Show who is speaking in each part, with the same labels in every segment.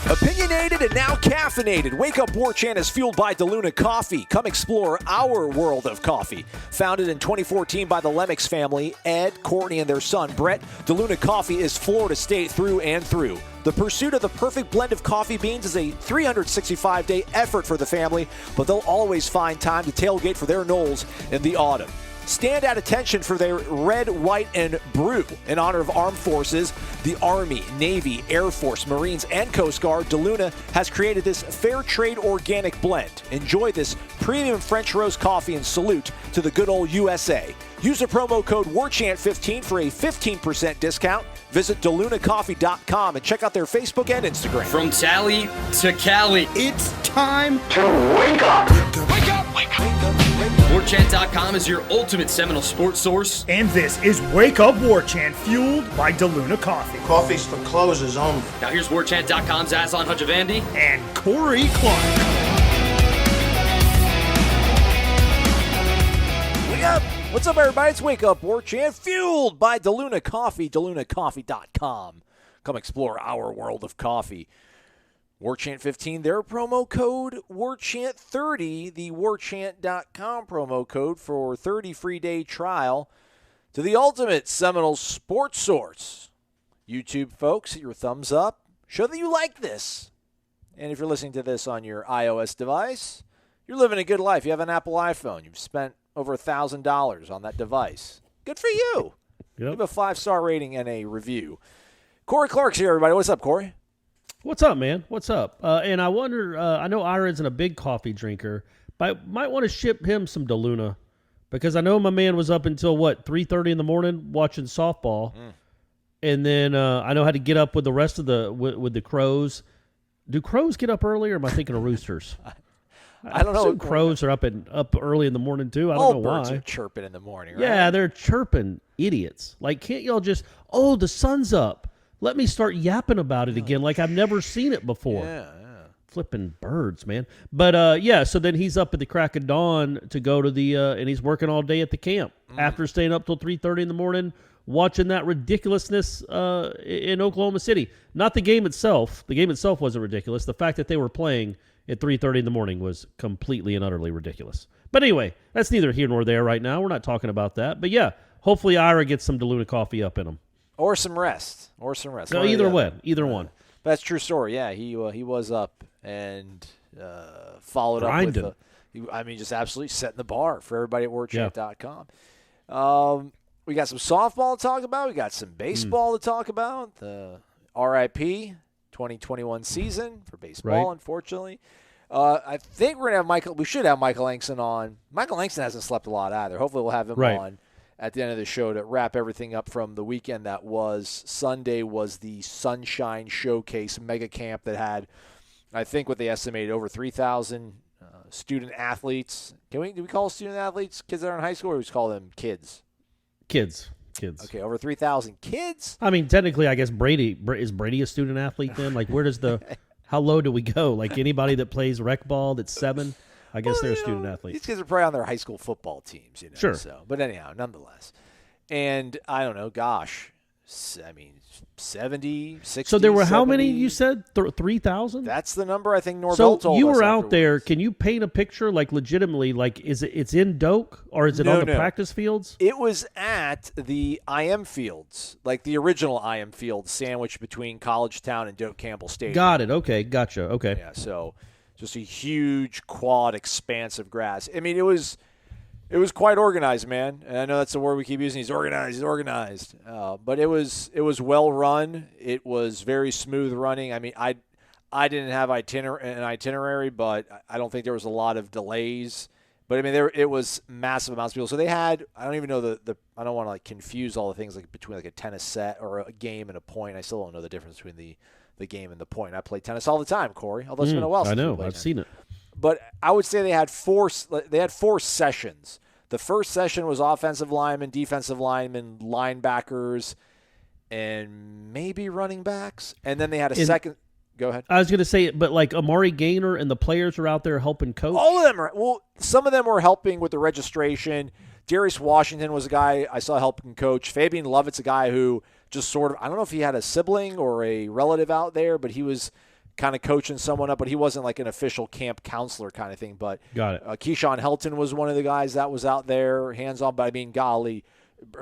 Speaker 1: Opinionated and now caffeinated. Wake Up War Chant is fueled by DeLuna Coffee. Come explore our world of coffee. Founded in 2014 by the Lemmix family, Ed, Courtney, and their son, Brett, DeLuna Coffee is Florida State through and through. The pursuit of the perfect blend of coffee beans is a 365-day effort for the family, but they'll always find time to tailgate for their Noles in the autumn. Stand at attention for their red, white, and brew. In honor of armed forces, the Army, Navy, Air Force, Marines, and Coast Guard, DeLuna has created this fair trade organic blend. Enjoy this premium French roast coffee and salute to the good old USA. Use the promo code WARCHANT15 for a 15% discount. Visit DeLunaCoffee.com and check out their Facebook and Instagram.
Speaker 2: From Tally to Cali,
Speaker 3: It's time
Speaker 1: to wake up!
Speaker 3: Wake up! Wake up!
Speaker 2: WarChant.com is your ultimate Seminole sports source.
Speaker 4: And this is Wake Up War Chant, fueled by DeLuna Coffee.
Speaker 5: Coffee's for closers only.
Speaker 2: Now here's WarChant.com's Aslan Hutchavandi
Speaker 4: And Corey Clark.
Speaker 1: Wake up! What's up, everybody? It's Wake Up War Chant, fueled by DeLuna Coffee, DeLunaCoffee.com. Come explore our world of coffee. WarChant15, their promo code WarChant30, the WarChant.com promo code for 30 free day trial to the ultimate Seminole sports source. YouTube folks, hit your thumbs up. Show that you like this. And if you're listening to this on your iOS device, you're living a good life. You have an Apple iPhone. You've spent over $1,000 on that device. Good for you.
Speaker 6: Yep.
Speaker 1: Give a 5-star rating and a review. Corey Clark's here, everybody. What's up, Corey?
Speaker 6: What's up, man? What's up? And I wonder, I know Ira isn't a big coffee drinker, but I might want to ship him some DeLuna because I know my man was up until, 3:30 in the morning watching softball. And then I know how to get up with the rest of with the crows. Do crows get up early or am I thinking of roosters?
Speaker 1: I don't know.
Speaker 6: Some crows are up early in the morning, too. I don't
Speaker 1: All
Speaker 6: know
Speaker 1: birds
Speaker 6: why.
Speaker 1: are chirping in the morning, right?
Speaker 6: Yeah, they're chirping idiots. Like, can't y'all just, the sun's up. Let me start yapping about it again like I've never seen it before.
Speaker 1: Yeah.
Speaker 6: Flipping birds, man. But, so then he's up at the crack of dawn to go to the and he's working all day at the camp after staying up till 3:30 in the morning watching that ridiculousness in Oklahoma City. Not the game itself. The game itself wasn't ridiculous. The fact that they were playing at 3:30 in the morning was completely and utterly ridiculous. But anyway, that's neither here nor there right now. We're not talking about that. But, yeah, hopefully Ira gets some DeLuna coffee up in him.
Speaker 1: Or some rest.
Speaker 6: No, either one. Either one.
Speaker 1: That's a true story. Yeah, he was up and followed
Speaker 6: Grinding.
Speaker 1: up with just absolutely setting the bar for everybody at WarChant.com. We got some softball to talk about. We got some baseball to talk about. The RIP 2021 season for baseball,
Speaker 6: Right.
Speaker 1: Unfortunately. I think we're going to have we should have Michael Langston on. Michael Langston hasn't slept a lot either. Hopefully we'll have him
Speaker 6: Right.
Speaker 1: on at the end of the show to wrap everything up from the weekend that was. Sunday was the Sunshine Showcase mega camp that had, I think what they estimated, over 3,000 student athletes. Do we call student athletes kids that are in high school, or we just call them kids?
Speaker 6: Kids.
Speaker 1: Okay, over 3,000 kids.
Speaker 6: I mean, technically, I guess is Brady a student athlete then? Like, where does how low do we go? Like, anybody that plays rec ball that's 7, I guess they're a student athlete.
Speaker 1: These kids are probably on their high school football teams,
Speaker 6: Sure.
Speaker 1: So, but anyhow, nonetheless. And I don't know, 70, 60.
Speaker 6: So there were how many
Speaker 1: 70?
Speaker 6: you said? 3,000?
Speaker 1: That's the number I think Norvell
Speaker 6: So
Speaker 1: told us.
Speaker 6: you were out there.
Speaker 1: afterwards.
Speaker 6: Can you paint a picture, like, legitimately, like, it's in Doak or is it on the practice fields?
Speaker 1: It was at the IM Fields, like the original IM Fields, sandwiched between College Town and Doak Campbell Stadium.
Speaker 6: Got it. Okay. Gotcha. Okay.
Speaker 1: Yeah, so just a huge quad expanse of grass. I mean, it was quite organized, man. And I know that's the word we keep using. He's organized. But it was well run. It was very smooth running. I mean, I didn't have an itinerary, but I don't think there was a lot of delays. But I mean, it was massive amounts of people. So they had, I don't even know I don't want to like confuse all the things like between like a tennis set or a game and a point. I still don't know the difference between the game and the point. I play tennis all the time, Corey. Although it's been a while since
Speaker 6: I know.
Speaker 1: we played
Speaker 6: I've
Speaker 1: tennis.
Speaker 6: seen it.
Speaker 1: But I would say they had four sessions. The first session was offensive linemen, defensive linemen, linebackers, and maybe running backs. And then they had a second. Go ahead.
Speaker 6: I was going to say, but like Amari Gaynor and the players are out there helping coach.
Speaker 1: All of them are. Well, some of them were helping with the registration. Darius Washington was a guy I saw helping coach. Fabian Lovett's a guy who just sort of, I don't know if he had a sibling or a relative out there, but he was kind of coaching someone up, but he wasn't like an official camp counselor kind of thing. But
Speaker 6: Got it.
Speaker 1: Keyshawn Helton was one of the guys that was out there, hands-on. But I mean, golly,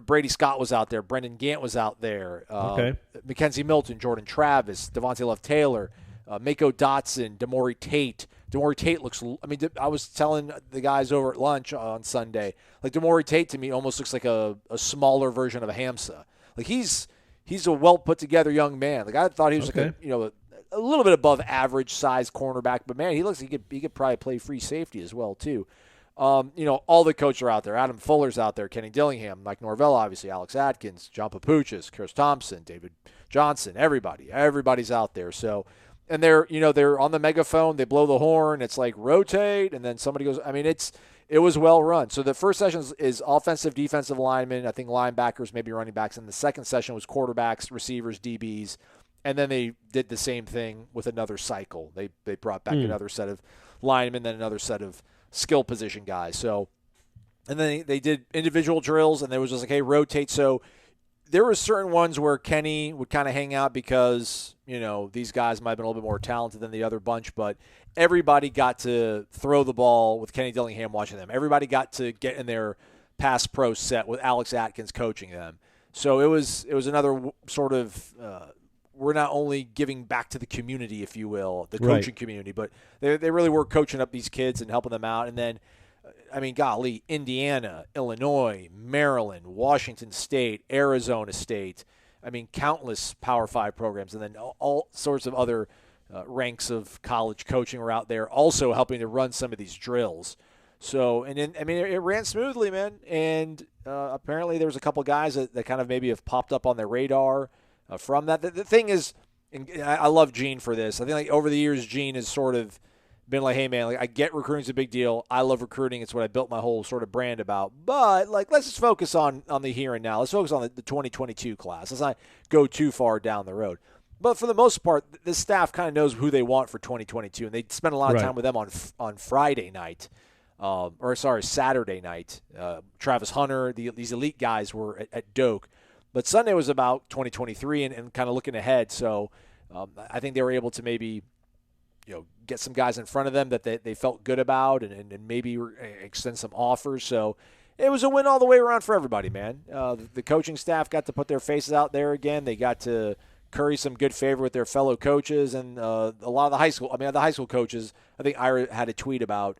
Speaker 1: Brady Scott was out there. Brendan Gant was out there.
Speaker 6: Okay.
Speaker 1: Mackenzie Milton, Jordan Travis, Devontae Love-Taylor, Mako Dotson, Damori Tate. Damori Tate looks – I mean, I was telling the guys over at lunch on Sunday, like Damori Tate to me almost looks like a smaller version of a Hamza. Like he's a well-put-together young man. Like I thought he was like a little bit above average size cornerback, but man, he looks like he could probably play free safety as well too. All the coaches are out there. Adam Fuller's out there, Kenny Dillingham, Mike Norvell, obviously, Alex Atkins, John Papuchis, Chris Thompson, David Johnson, everybody's out there. So, and they're on the megaphone, they blow the horn, it's like rotate, and then somebody goes. I mean, it was well run. So the first session is offensive, defensive linemen, I think linebackers, maybe running backs, and the second session was quarterbacks, receivers, DBs. And then they did the same thing with another cycle. They brought back another set of linemen, then another set of skill position guys. So, and then they did individual drills, and there was just like, hey, rotate. So there were certain ones where Kenny would kind of hang out because, these guys might have been a little bit more talented than the other bunch, but everybody got to throw the ball with Kenny Dillingham watching them. Everybody got to get in their pass pro set with Alex Atkins coaching them. So it was another sort of we're not only giving back to the community, if you will, the coaching community, but they really were coaching up these kids and helping them out. And then, I mean, golly, Indiana, Illinois, Maryland, Washington State, Arizona State, I mean, countless Power 5 programs, and then all sorts of other ranks of college coaching were out there also helping to run some of these drills. So, and then, I mean, it ran smoothly, man. And apparently there was a couple guys that kind of maybe have popped up on their radar from that. The thing is, and I love Gene for this. I think like over the years, Gene has sort of been like, hey, man, like I get recruiting's a big deal. I love recruiting. It's what I built my whole sort of brand about. But, like, let's just focus on the here and now. Let's focus on the 2022 class. Let's not go too far down the road. But for the most part, the staff kind of knows who they want for 2022, and they spend a lot of time with them on Friday night. Saturday night. Travis Hunter, these elite guys were at Doak. But Sunday was about 2023 and kind of looking ahead. So I think they were able to maybe get some guys in front of them that they felt good about and maybe extend some offers. So it was a win all the way around for everybody, man. The coaching staff got to put their faces out there again. They got to curry some good favor with their fellow coaches and a lot of the high school coaches. I think Ira had a tweet about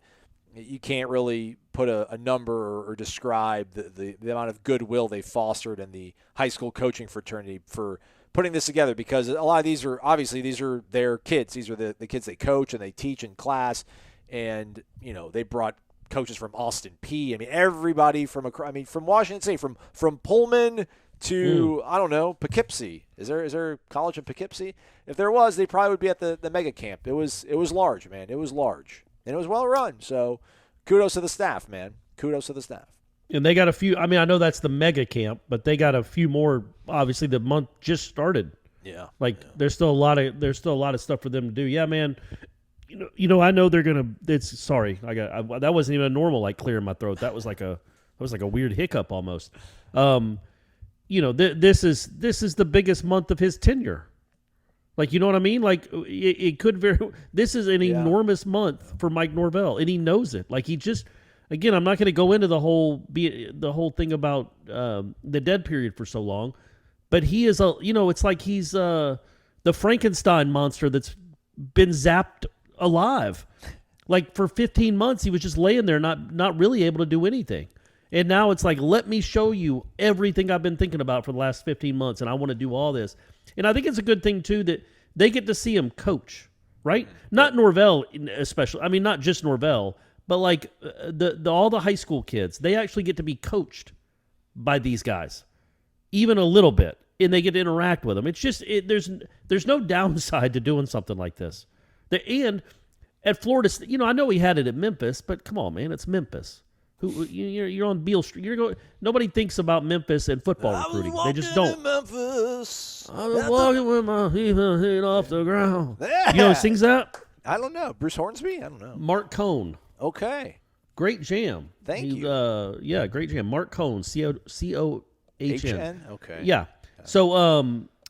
Speaker 1: you can't really put a number or describe the amount of goodwill they fostered in the high school coaching fraternity for putting this together, because a lot of these are their kids. These are the kids they coach and they teach in class. And, they brought coaches from Austin P. I mean, everybody from Washington State, from Pullman to, I don't know, Poughkeepsie. Is there a college in Poughkeepsie? If there was, they probably would be at the mega camp. It was large, man. It was large. And it was well run. So kudos to the staff, man. Kudos to the staff.
Speaker 6: And they got a few. I mean, I know that's the mega camp, but they got a few more. Obviously, the month just started.
Speaker 1: Yeah.
Speaker 6: There's still a lot of stuff for them to do. Yeah, man. I know they're gonna. It's sorry. That wasn't even a normal clearing my throat. That was like a weird hiccup almost. This is the biggest month of his tenure. You know what I mean? It could this is an enormous month for Mike Norvell, and he knows it. He just, again, I'm not going to go into the whole thing about the dead period for so long, but he is it's like he's the Frankenstein monster that's been zapped alive. For 15 months, he was just laying there, not really able to do anything. And now it's let me show you everything I've been thinking about for the last 15 months, and I want to do all this. And I think it's a good thing, too, that they get to see him coach, right? Not Norvell especially. I mean, not just Norvell, but all the high school kids. They actually get to be coached by these guys, even a little bit, and they get to interact with them. It's just there's no downside to doing something like this. And at Florida, I know he had it at Memphis, but come on, man, it's Memphis. You're on Beale Street. Nobody thinks about Memphis and football recruiting. They just don't.
Speaker 1: In Memphis.
Speaker 6: I was walking with my head off the ground.
Speaker 1: Yeah.
Speaker 6: You know who sings that?
Speaker 1: I don't know. Bruce Hornsby? I don't know.
Speaker 6: Mark Cohn.
Speaker 1: Okay.
Speaker 6: Great jam.
Speaker 1: Thank you.
Speaker 6: Yeah, great jam. Mark Cohn. Cohn.
Speaker 1: Okay.
Speaker 6: Yeah. So,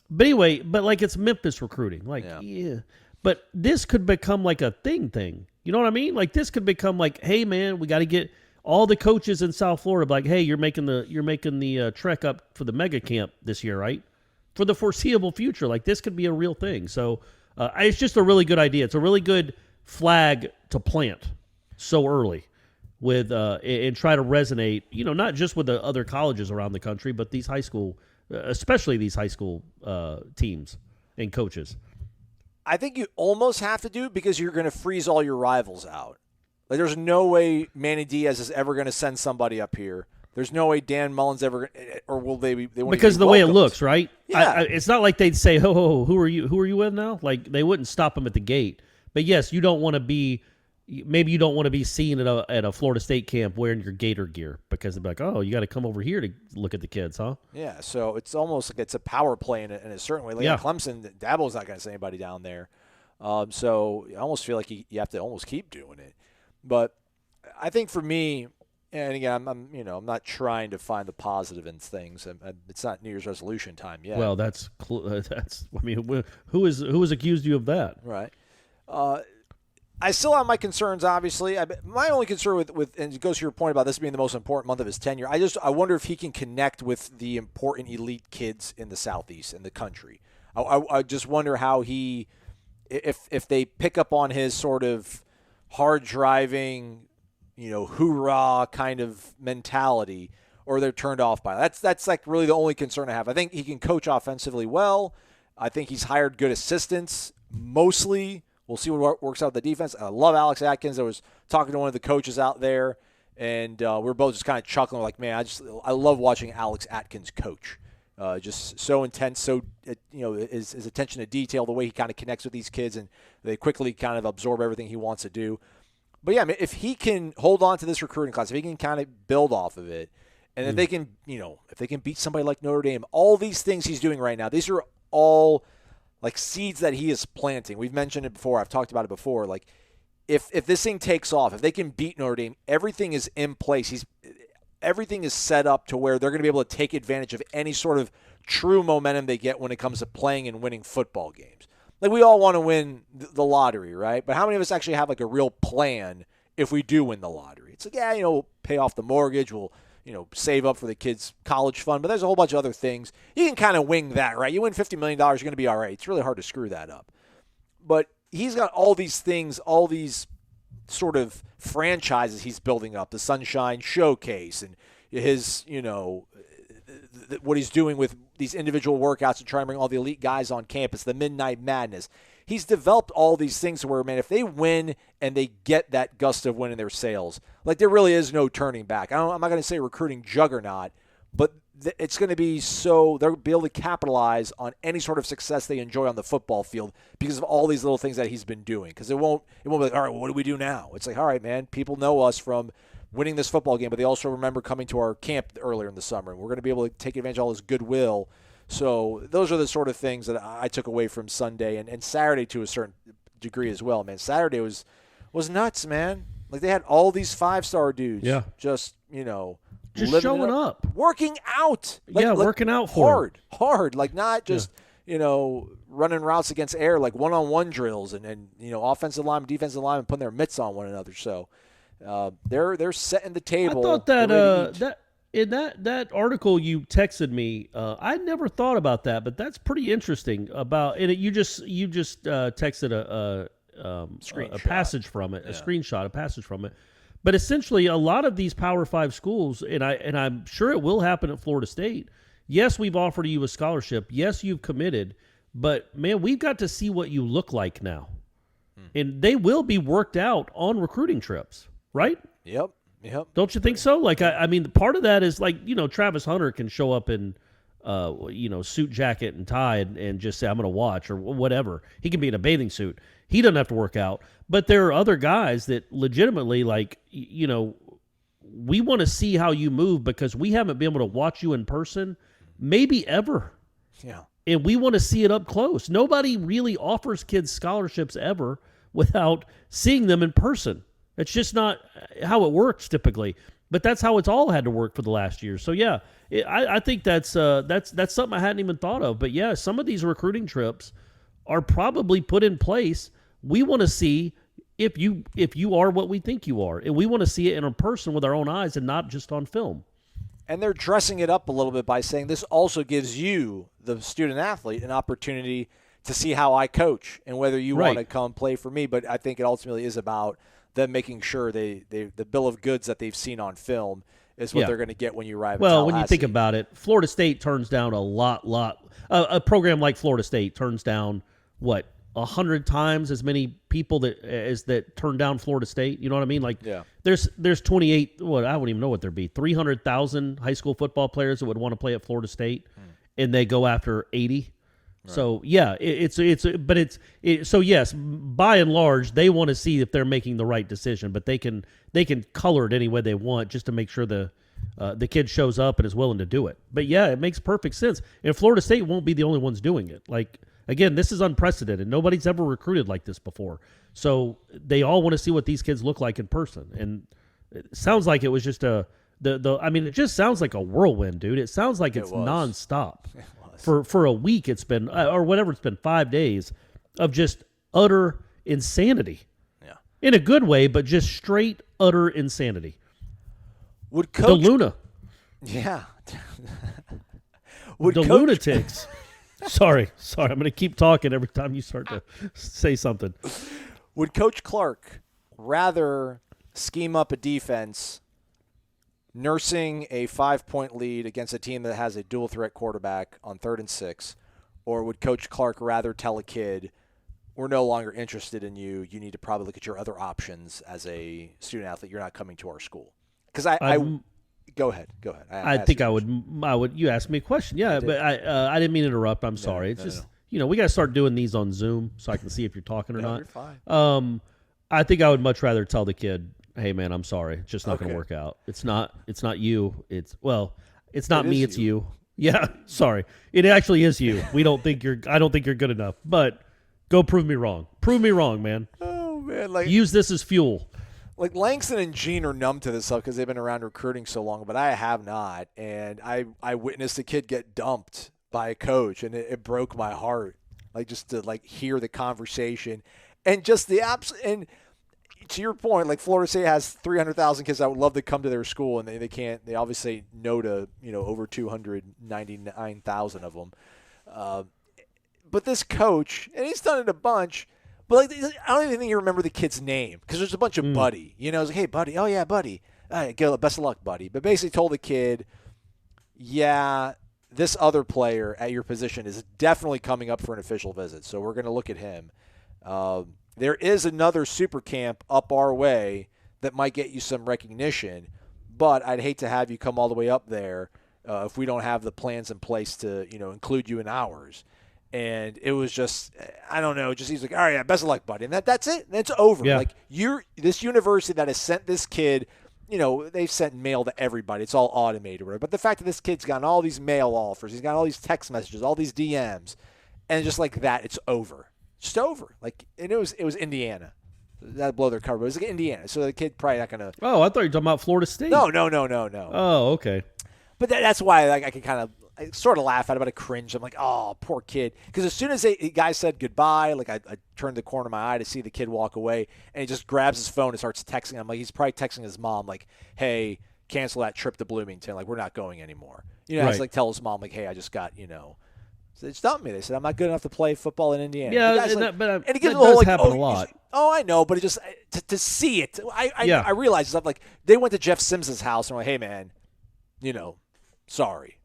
Speaker 6: but anyway, it's Memphis recruiting. Yeah. But this could become like a thing. You know what I mean? Like this could become like, hey man, we got to get all the coaches in South Florida like, hey, you're making the trek up for the mega camp this year, right? For the foreseeable future, like this could be a real thing. So it's just a really good idea. It's a really good flag to plant so early with and try to resonate, not just with the other colleges around the country, but these high school, especially these high school teams and coaches.
Speaker 1: I think you almost have to do it because you're going to freeze all your rivals out. Like, there's no way Manny Diaz is ever going to send somebody up here. There's no way Dan Mullen's ever, or will they be? They won't
Speaker 6: because of the way it looks, right?
Speaker 1: Yeah.
Speaker 6: It's not like they'd say, "Oh, who are you? Who are you with now?" Like they wouldn't stop him at the gate. But yes, you don't want to be. Maybe you don't want to be seen at a Florida State camp wearing your Gator gear because they're like, oh, you got to come over here to look at the kids, huh?
Speaker 1: Yeah, so it's almost like it's a power play in a certain way. Like
Speaker 6: Yeah.
Speaker 1: Clemson, Dabo's not going to send anybody down there. So I almost feel like you have to almost keep doing it. But I think for me, and again, I'm not trying to find the positive in things. It's not New Year's resolution time yet.
Speaker 6: Well, that's. I mean, who has accused you of that?
Speaker 1: Right. I still have my concerns, obviously. My only concern with and it goes to your point about this being the most important month of his tenure, I wonder if he can connect with the important elite kids in the Southeast, in the country. I just wonder how if they pick up on his sort of hard-driving, hoorah kind of mentality, or they're turned off by it. That's like really the only concern I have. I think he can coach offensively well. I think he's hired good assistants, mostly. We'll see what works out with the defense. I love Alex Atkins. I was talking to one of the coaches out there, and we're both just kind of chuckling like, man, I love watching Alex Atkins coach. Just so intense, so his attention to detail, the way he kind of connects with these kids, and they quickly kind of absorb everything he wants to do. But yeah, I mean, if he can hold on to this recruiting class, if he can kind of build off of it, and if they can, if they can beat somebody like Notre Dame, all these things he's doing right now, these are all like seeds that he is planting. We've mentioned it before. I've talked about it before. Like, if this thing takes off, if they can beat Notre Dame, everything is in place. Everything is set up to where they're going to be able to take advantage of any sort of true momentum they get when it comes to playing and winning football games. Like, we all want to win the lottery, right? But how many of us actually have like a real plan if we do win the lottery? It's like, yeah, we'll pay off the mortgage, we'll save up for the kids' college fund, but there's a whole bunch of other things. You can kind of wing that, right? You win $50 million, you're going to be all right. It's really hard to screw that up. But he's got all these things, all these sort of franchises he's building up, the Sunshine Showcase and his, what he's doing with these individual workouts to try and bring all the elite guys on campus, the Midnight Madness. He's developed all these things where, man, if they win and they get that gust of win in their sails, like there really is no turning back. I'm not going to say recruiting juggernaut, but it's going to be so they'll be able to capitalize on any sort of success they enjoy on the football field because of all these little things that he's been doing. Because it won't be like, all right, well, what do we do now? It's like, all right, man, people know us from winning this football game, but they also remember coming to our camp earlier in the summer, and we're going to be able to take advantage of all this goodwill. So those are the sort of things that I took away from Sunday and Saturday to a certain degree as well, man. Saturday was nuts, man. Like, they had all these 5-star dudes just
Speaker 6: showing up.
Speaker 1: Working out.
Speaker 6: Working out for
Speaker 1: hard. Like, not just, running routes against air, like one-on-one drills and offensive line, defensive line, and putting their mitts on one another. So they're setting the table.
Speaker 6: I thought that in that article you texted me, I never thought about that, but that's pretty interesting. You just texted a passage from it, a screenshot, a passage from it. But essentially, a lot of these Power 5 schools, and I'm sure it will happen at Florida State. Yes, we've offered you a scholarship. Yes, you've committed. But man, we've got to see what you look like now, and they will be worked out on recruiting trips, right?
Speaker 1: Yep.
Speaker 6: Don't you think so? Like, I mean, part of that is like, Travis Hunter can show up in, suit jacket and tie and just say, I'm going to watch or whatever. He can be in a bathing suit. He doesn't have to work out. But there are other guys that legitimately, like, we want to see how you move because we haven't been able to watch you in person maybe ever.
Speaker 1: Yeah.
Speaker 6: And we want to see it up close. Nobody really offers kids scholarships ever without seeing them in person. It's just not how it works typically, but that's how it's all had to work for the last year. So yeah, I think that's something I hadn't even thought of. But yeah, some of these recruiting trips are probably put in place. We want to see if you are what we think you are, and we want to see it in a person with our own eyes and not just on film.
Speaker 1: And they're dressing it up a little bit by saying this also gives you, the student athlete, an opportunity to see how I coach and whether you want to come play for me. But I think it ultimately is about them making sure the bill of goods that they've seen on film is what they're going to get when you arrive at Tallahassee.
Speaker 6: When you think about it, Florida State turns down a program like Florida State turns down, 100 times as many people that turn down Florida State. You know what I mean? There's 28. I wouldn't even know what there'd be. 300,000 high school football players that would want to play at Florida State, and they go after 80. Right. So yeah, so yes, by and large, they want to see if they're making the right decision, but they can color it any way they want just to make sure the kid shows up and is willing to do it. But yeah, it makes perfect sense. And Florida State won't be the only ones doing it. Again, this is unprecedented. Nobody's ever recruited like this before. So they all want to see what these kids look like in person. And it sounds like it was just it just sounds like a whirlwind, dude. It sounds like it's nonstop. For a week it's been, or whatever, it's been 5 days of just utter insanity. Yeah. In a good way, but just straight, utter insanity.
Speaker 1: Would Coach...
Speaker 6: DeLuna.
Speaker 1: Yeah.
Speaker 6: The lunatics. Sorry. I'm going to keep talking every time you start to say something.
Speaker 1: Would Coach Clark rather scheme up a defense nursing a 5-point lead against a team that has a dual-threat quarterback on 3rd and 6, or would Coach Clark rather tell a kid, we're no longer interested in you, you need to probably look at your other options as a student athlete, you're not coming to our school? Because Go ahead.
Speaker 6: I think I would. You asked me a question, but I didn't mean to interrupt. I'm sorry. It's just we got to start doing these on Zoom so I can see if you're talking or not.
Speaker 1: You're fine.
Speaker 6: I think I would much rather tell the kid, "Hey, man, I'm sorry. It's just not going to work out. It's not you. It's not me. It's you. Yeah, sorry. It actually is you. I don't think you're good enough. But go prove me wrong. Prove me wrong, man.
Speaker 1: Oh man,
Speaker 6: use this as fuel."
Speaker 1: Langston and Gene are numb to this stuff because they've been around recruiting so long, but I have not. And I witnessed a kid get dumped by a coach, and it broke my heart. Just to hear the conversation and just the and to your point, Florida State has 300,000 kids that would love to come to their school, and they can't. They obviously no to over 299,000 of them. But this coach, and he's done it a bunch. But I don't even think you remember the kid's name because there's a bunch of buddy. It's hey, buddy. Oh, yeah, buddy. Best of luck, buddy. But basically told the kid, this other player at your position is definitely coming up for an official visit, so we're going to look at him. There is another super camp up our way that might get you some recognition, but I'd hate to have you come all the way up there if we don't have the plans in place to include you in ours. And it was just, I don't know, he's like, all right, best of luck, buddy. And that's it. That's over.
Speaker 6: Yeah.
Speaker 1: This university that has sent this kid, they've sent mail to everybody. It's all automated. Right? But the fact that this kid's gotten all these mail offers, he's got all these text messages, all these DMs, and just like that, it's over. Just over. And it was Indiana. That'd blow their cover. But it was Indiana. So the kid probably not going to.
Speaker 6: Oh, I thought you were talking about Florida State.
Speaker 1: No.
Speaker 6: Oh, okay.
Speaker 1: But that's why I can kind of. I sort of laugh at it, but I cringe. I'm like, oh, poor kid. Because as soon as the guy said goodbye, I turned the corner of my eye to see the kid walk away, and he just grabs his phone and starts texting. I'm like, he's probably texting his mom, hey, cancel that trip to Bloomington. We're not going anymore. Right. Has tell his mom, hey, I just got, So they stumped me. They said, I'm not good enough to play football in Indiana.
Speaker 6: Yeah,
Speaker 1: and he gives
Speaker 6: that
Speaker 1: the whole,
Speaker 6: does happen a lot.
Speaker 1: I know, but it just to see it. I realize stuff they went to Jeff Sims' house and were like, hey, man, sorry.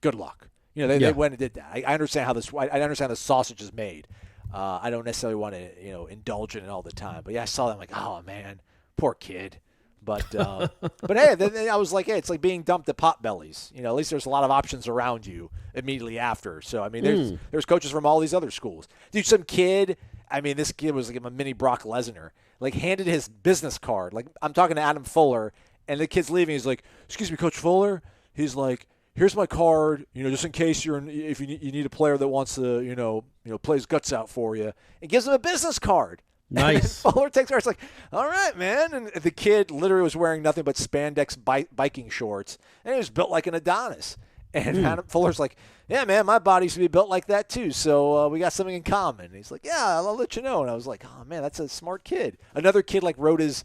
Speaker 1: Good luck. They went and did that. I understand how I understand the sausage is made. I don't necessarily want to, indulge in it all the time. But yeah, I saw that. I'm like, oh man, poor kid. But hey, then I was like, hey, it's like being dumped at Potbellies. At least there's a lot of options around you immediately after. So I mean, there's coaches from all these other schools. Dude, some kid. I mean, this kid was like a mini Brock Lesnar. Handed his business card. I'm talking to Adam Fuller, and the kid's leaving. He's like, excuse me, Coach Fuller. He's like, here's my card, just in case if you need a player that wants to, play his guts out for you, and gives him a business card.
Speaker 6: Nice.
Speaker 1: And Fuller takes her. It's like, all right, man. And the kid literally was wearing nothing but spandex biking shorts, and he was built like an Adonis. And Adam Fuller's like, yeah, man, my body used to be built like that too, so we got something in common. And he's like, yeah, I'll let you know. And I was like, oh, man, that's a smart kid. Another kid wrote his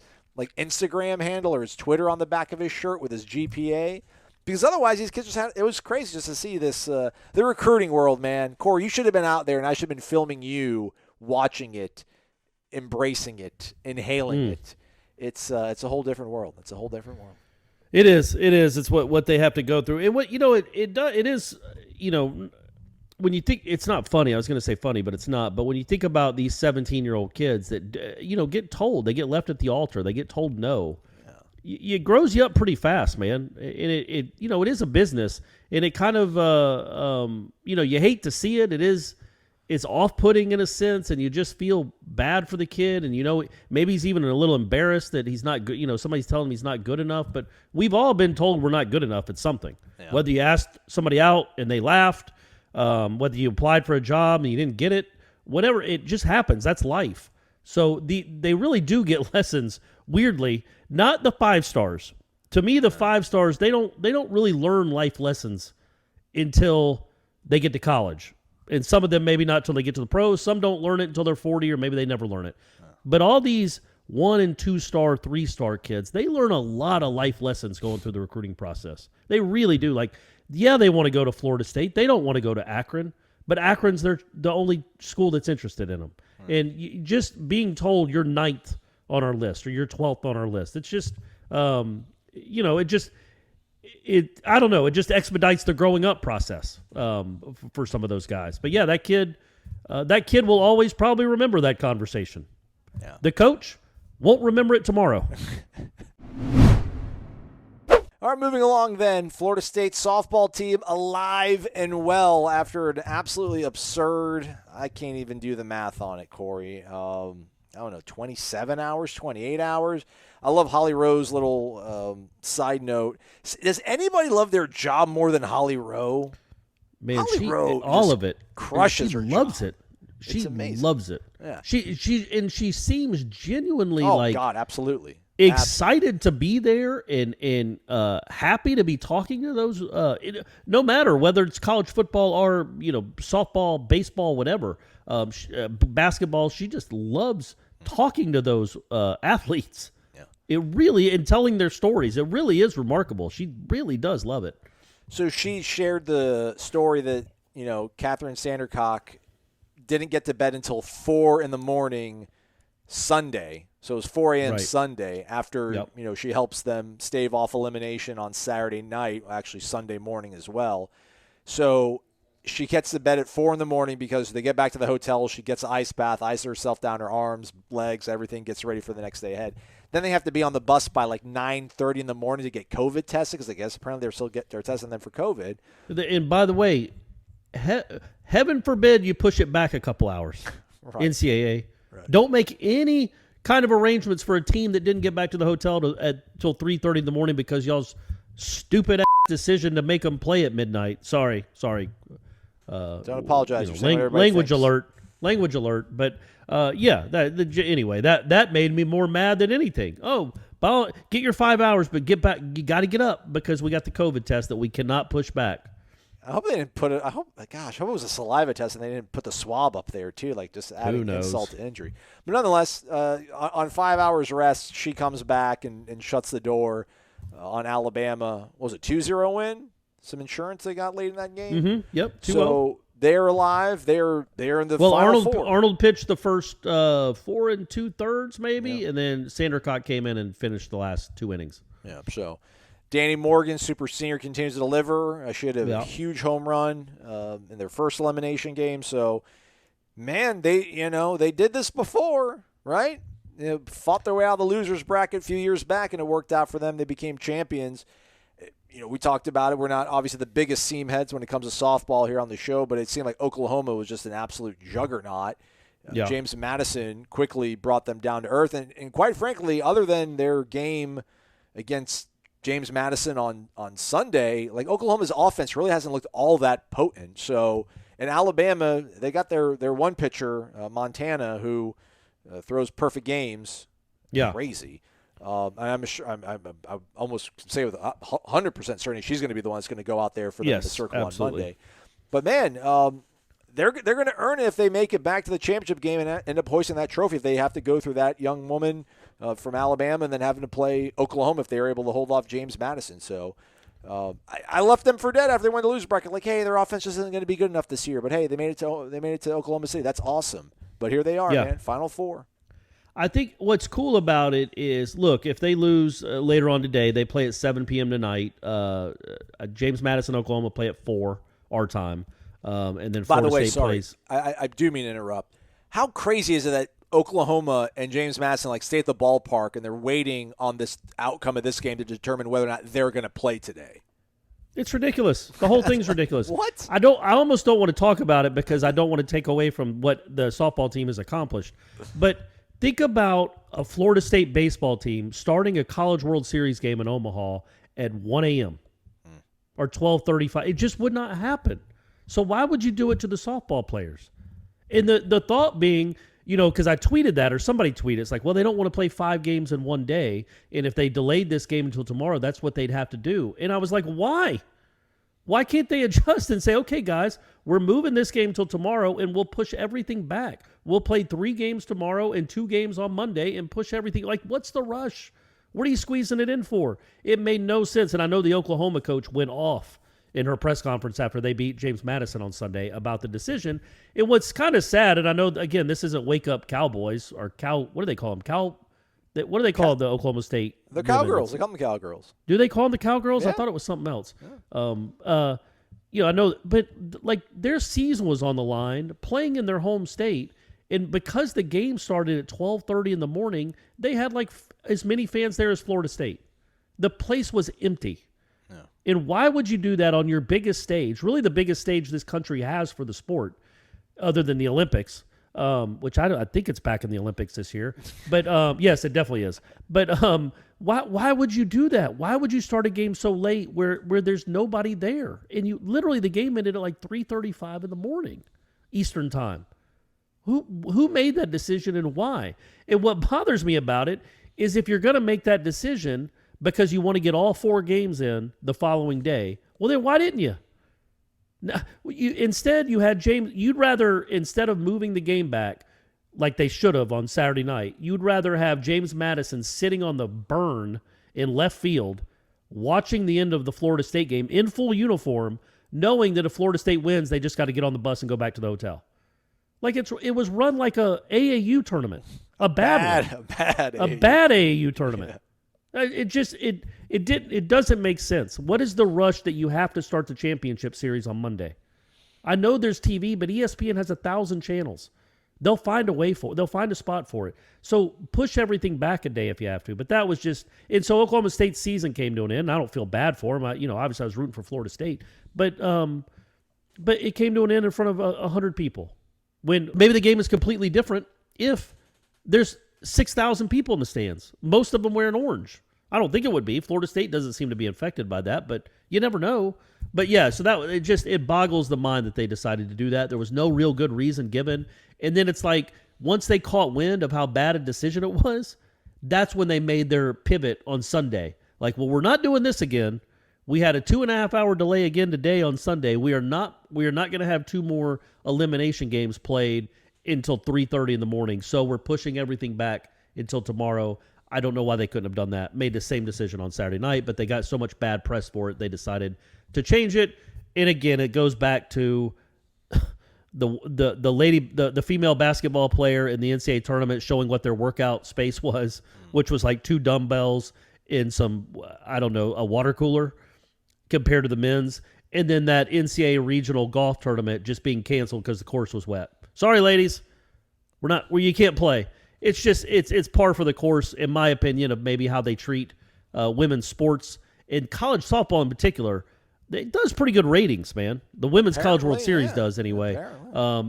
Speaker 1: Instagram handle or his Twitter on the back of his shirt with his GPA. Because otherwise, these kids it was crazy just to see this, the recruiting world, man. Corey, you should have been out there, and I should have been filming you, watching it, embracing it, inhaling it. It's a whole different world. It's a whole different world.
Speaker 6: It is. It's what they have to go through. And what it is, when you think it's not funny, I was going to say funny, but it's not. But when you think about these 17-year-old kids that get told, they get left at the altar, they get told no. It grows you up pretty fast, man. And it is a business, and it kind of you hate to see it. It's off-putting in a sense, and you just feel bad for the kid, and maybe he's even a little embarrassed that he's not good. Somebody's telling him he's not good enough, but we've all been told we're not good enough at something. Yeah. Whether you asked somebody out and they laughed, whether you applied for a job and you didn't get it, whatever, it just happens. That's life. So they really do get lessons. Weirdly, not the 5 stars. To me, the 5 stars they don't really learn life lessons until they get to college. And some of them maybe not until they get to the pros. Some don't learn it until they're 40, or maybe they never learn it. But all these 1- and 2-star, 3-star kids, they learn a lot of life lessons going through the recruiting process. They really do. They want to go to Florida State. They don't want to go to Akron. But Akron's the only school that's interested in them. And just being told you're 9th on our list or you're 12th on our list, it's just, I don't know. It just expedites the growing up process for some of those guys. But yeah, that kid will always probably remember that conversation. Yeah. The coach won't remember it tomorrow.
Speaker 1: All right, moving along then. Florida State softball team alive and well after an absolutely absurd, I can't even do the math on it, Corey. I don't know, 27 hours, 28 hours. I love Holly Rowe's little side note. Does anybody love their job more than Holly Rowe?
Speaker 6: Man,
Speaker 1: Holly Rowe
Speaker 6: all of it
Speaker 1: crushes her.
Speaker 6: She loves
Speaker 1: job.
Speaker 6: it. She
Speaker 1: it's amazing.
Speaker 6: loves it.
Speaker 1: Yeah.
Speaker 6: She seems genuinely
Speaker 1: God, absolutely
Speaker 6: excited to be there and happy to be talking to those. No matter whether it's college football or softball, baseball, whatever, basketball, she just loves talking to those athletes. Yeah. It really, and telling their stories, it really is remarkable. She really does love it.
Speaker 1: So she shared the story that Catherine Sandercock didn't get to bed until 4 a.m. Sunday. So it was 4 a.m.
Speaker 6: Right.
Speaker 1: Sunday after, she helps them stave off elimination on Saturday night, actually Sunday morning as well. So she gets to bed at 4 a.m. because they get back to the hotel. She gets an ice bath, ices herself down, her arms, legs, everything, gets ready for the next day ahead. Then they have to be on the bus by 9:30 in the morning to get COVID tested because I guess apparently they're testing them for COVID.
Speaker 6: And by the way, heaven forbid you push it back a couple hours. Right. NCAA. Right. Don't make any kind of arrangements for a team that didn't get back to the hotel till 3:30 in the morning because y'all's stupid decision to make them play at midnight. Sorry.
Speaker 1: Don't apologize.
Speaker 6: Language alert. But anyway, that made me more mad than anything. Oh, get your 5 hours, but get back. You got to get up because we got the COVID test that we cannot push back.
Speaker 1: I hope they didn't put it. I hope it was a saliva test and they didn't put the swab up there too, just adding insult to injury. But nonetheless, on 5 hours rest, she comes back and shuts the door on Alabama. What was it 2-0 win? Some insurance they got late in that game.
Speaker 6: Mm-hmm. Yep. 2-0.
Speaker 1: So they're alive. They're in the final four.
Speaker 6: Arnold pitched the first 4 2/3 maybe, and then Sandercock came in and finished the last 2 innings.
Speaker 1: Yeah. So Danny Morgan, super senior, continues to deliver. She had a huge home run in their first elimination game. So, man, they did this before, right? They fought their way out of the losers bracket a few years back, and it worked out for them. They became champions. We talked about it. We're not obviously the biggest seam heads when it comes to softball here on the show, but it seemed like Oklahoma was just an absolute juggernaut. James Madison quickly brought them down to earth. And quite frankly, other than their game against James Madison on Sunday, Oklahoma's offense really hasn't looked all that potent. So in Alabama, they got their one pitcher, Montana, who throws perfect games.
Speaker 6: Yeah.
Speaker 1: Crazy. And I'm sure I almost say with 100% certainty she's going to be the one that's going to go out there for them to circle
Speaker 6: absolutely.
Speaker 1: on Monday. But man, they're going to earn it if they make it back to the championship game and end up hoisting that trophy. If they have to go through that young woman from Alabama and then having to play Oklahoma if they were able to hold off James Madison. So I left them for dead after they won the loser bracket. Like, hey, their offense just isn't going to be good enough this year. But hey, they made it to Oklahoma City. That's awesome. But here they are, man. Final Four.
Speaker 6: I think what's cool about it is, look, if they lose later on today, they play at 7 p.m. tonight. James Madison, Oklahoma play at 4 our time. And then Florida State plays.
Speaker 1: I do mean to interrupt. How crazy is it that Oklahoma and James Madison stay at the ballpark and they're waiting on this outcome of this game to determine whether or not they're going to play today?
Speaker 6: It's ridiculous. The whole thing's ridiculous.
Speaker 1: What?
Speaker 6: I almost don't want to talk about it because I don't want to take away from what the softball team has accomplished. But think about a Florida State baseball team starting a College World Series game in Omaha at 1 a.m. or 12:35. It just would not happen. So why would you do it to the softball players? And the thought being, because I tweeted that or somebody tweeted, it's like, well, they don't want to play 5 games in one day. And if they delayed this game until tomorrow, that's what they'd have to do. And I was like, why? Why can't they adjust and say, okay, guys, we're moving this game till tomorrow and we'll push everything back. We'll play 3 games tomorrow and 2 games on Monday and push everything. Like, what's the rush? What are you squeezing it in for? It made no sense. And I know the Oklahoma coach went off in her press conference after they beat James Madison on Sunday about the decision. And what's kind of sad, and I know, again, this isn't Wake Up Cowboys or what do they call them? What do they call the Oklahoma State?
Speaker 1: The Cowgirls. They call them the Cowgirls.
Speaker 6: Do they call them the Cowgirls?
Speaker 1: Yeah.
Speaker 6: I thought it was something else. Yeah. I know, but their season was on the line, playing in their home state, and because the game started at 12:30 in the morning, they had as many fans there as Florida State. The place was empty. And why would you do that on your biggest stage, really the biggest stage this country has for the sport, other than the Olympics, which I think it's back in the Olympics this year. But, yes, it definitely is. But why would you do that? Why would you start a game so late where there's nobody there? And the game ended at 3:35 in the morning, Eastern time. Who made that decision and why? And what bothers me about it is if you're going to make that decision because you want to get all 4 games in the following day, well, then why didn't you? Instead, you had James. You'd rather, instead of moving the game back like they should have on Saturday night, you'd rather have James Madison sitting on the burn in left field, watching the end of the Florida State game in full uniform, knowing that if Florida State wins, they just got to get on the bus and go back to the hotel. It was run like a AAU tournament, a bad AAU tournament. Yeah. It doesn't make sense. What is the rush that you have to start the championship series on Monday? I know there's TV, but ESPN has 1,000 channels. They'll find a way for it. They'll find a spot for it. So push everything back a day if you have to. But that was just, and so Oklahoma State's season came to an end. I don't feel bad for them. Obviously I was rooting for Florida State, but it came to an end in front of 100 people. When maybe the game is completely different if there's 6,000 people in the stands, most of them wearing orange. I don't think it would be. Florida State doesn't seem to be infected by that, but you never know. But yeah, so it boggles the mind that they decided to do that. There was no real good reason given. And then it's like, once they caught wind of how bad a decision it was, that's when they made their pivot on Sunday. Like, well, we're not doing this again. We had a 2.5 hour delay again today on Sunday. We are not going to have 2 more elimination games played until 3:30 in the morning. So we're pushing everything back until tomorrow. I don't know why they couldn't have done that. Made the same decision on Saturday night, but they got so much bad press for it, they decided to change it. And again, it goes back to the female basketball player in the NCAA tournament showing what their workout space was, which was 2 dumbbells in some, a water cooler compared to the men's. And then that NCAA regional golf tournament just being canceled because the course was wet. Sorry, ladies, you can't play. It's just it's par for the course, in my opinion, of maybe how they treat women's sports. In college softball in particular, it does pretty good ratings, man. The Women's College World Series does anyway.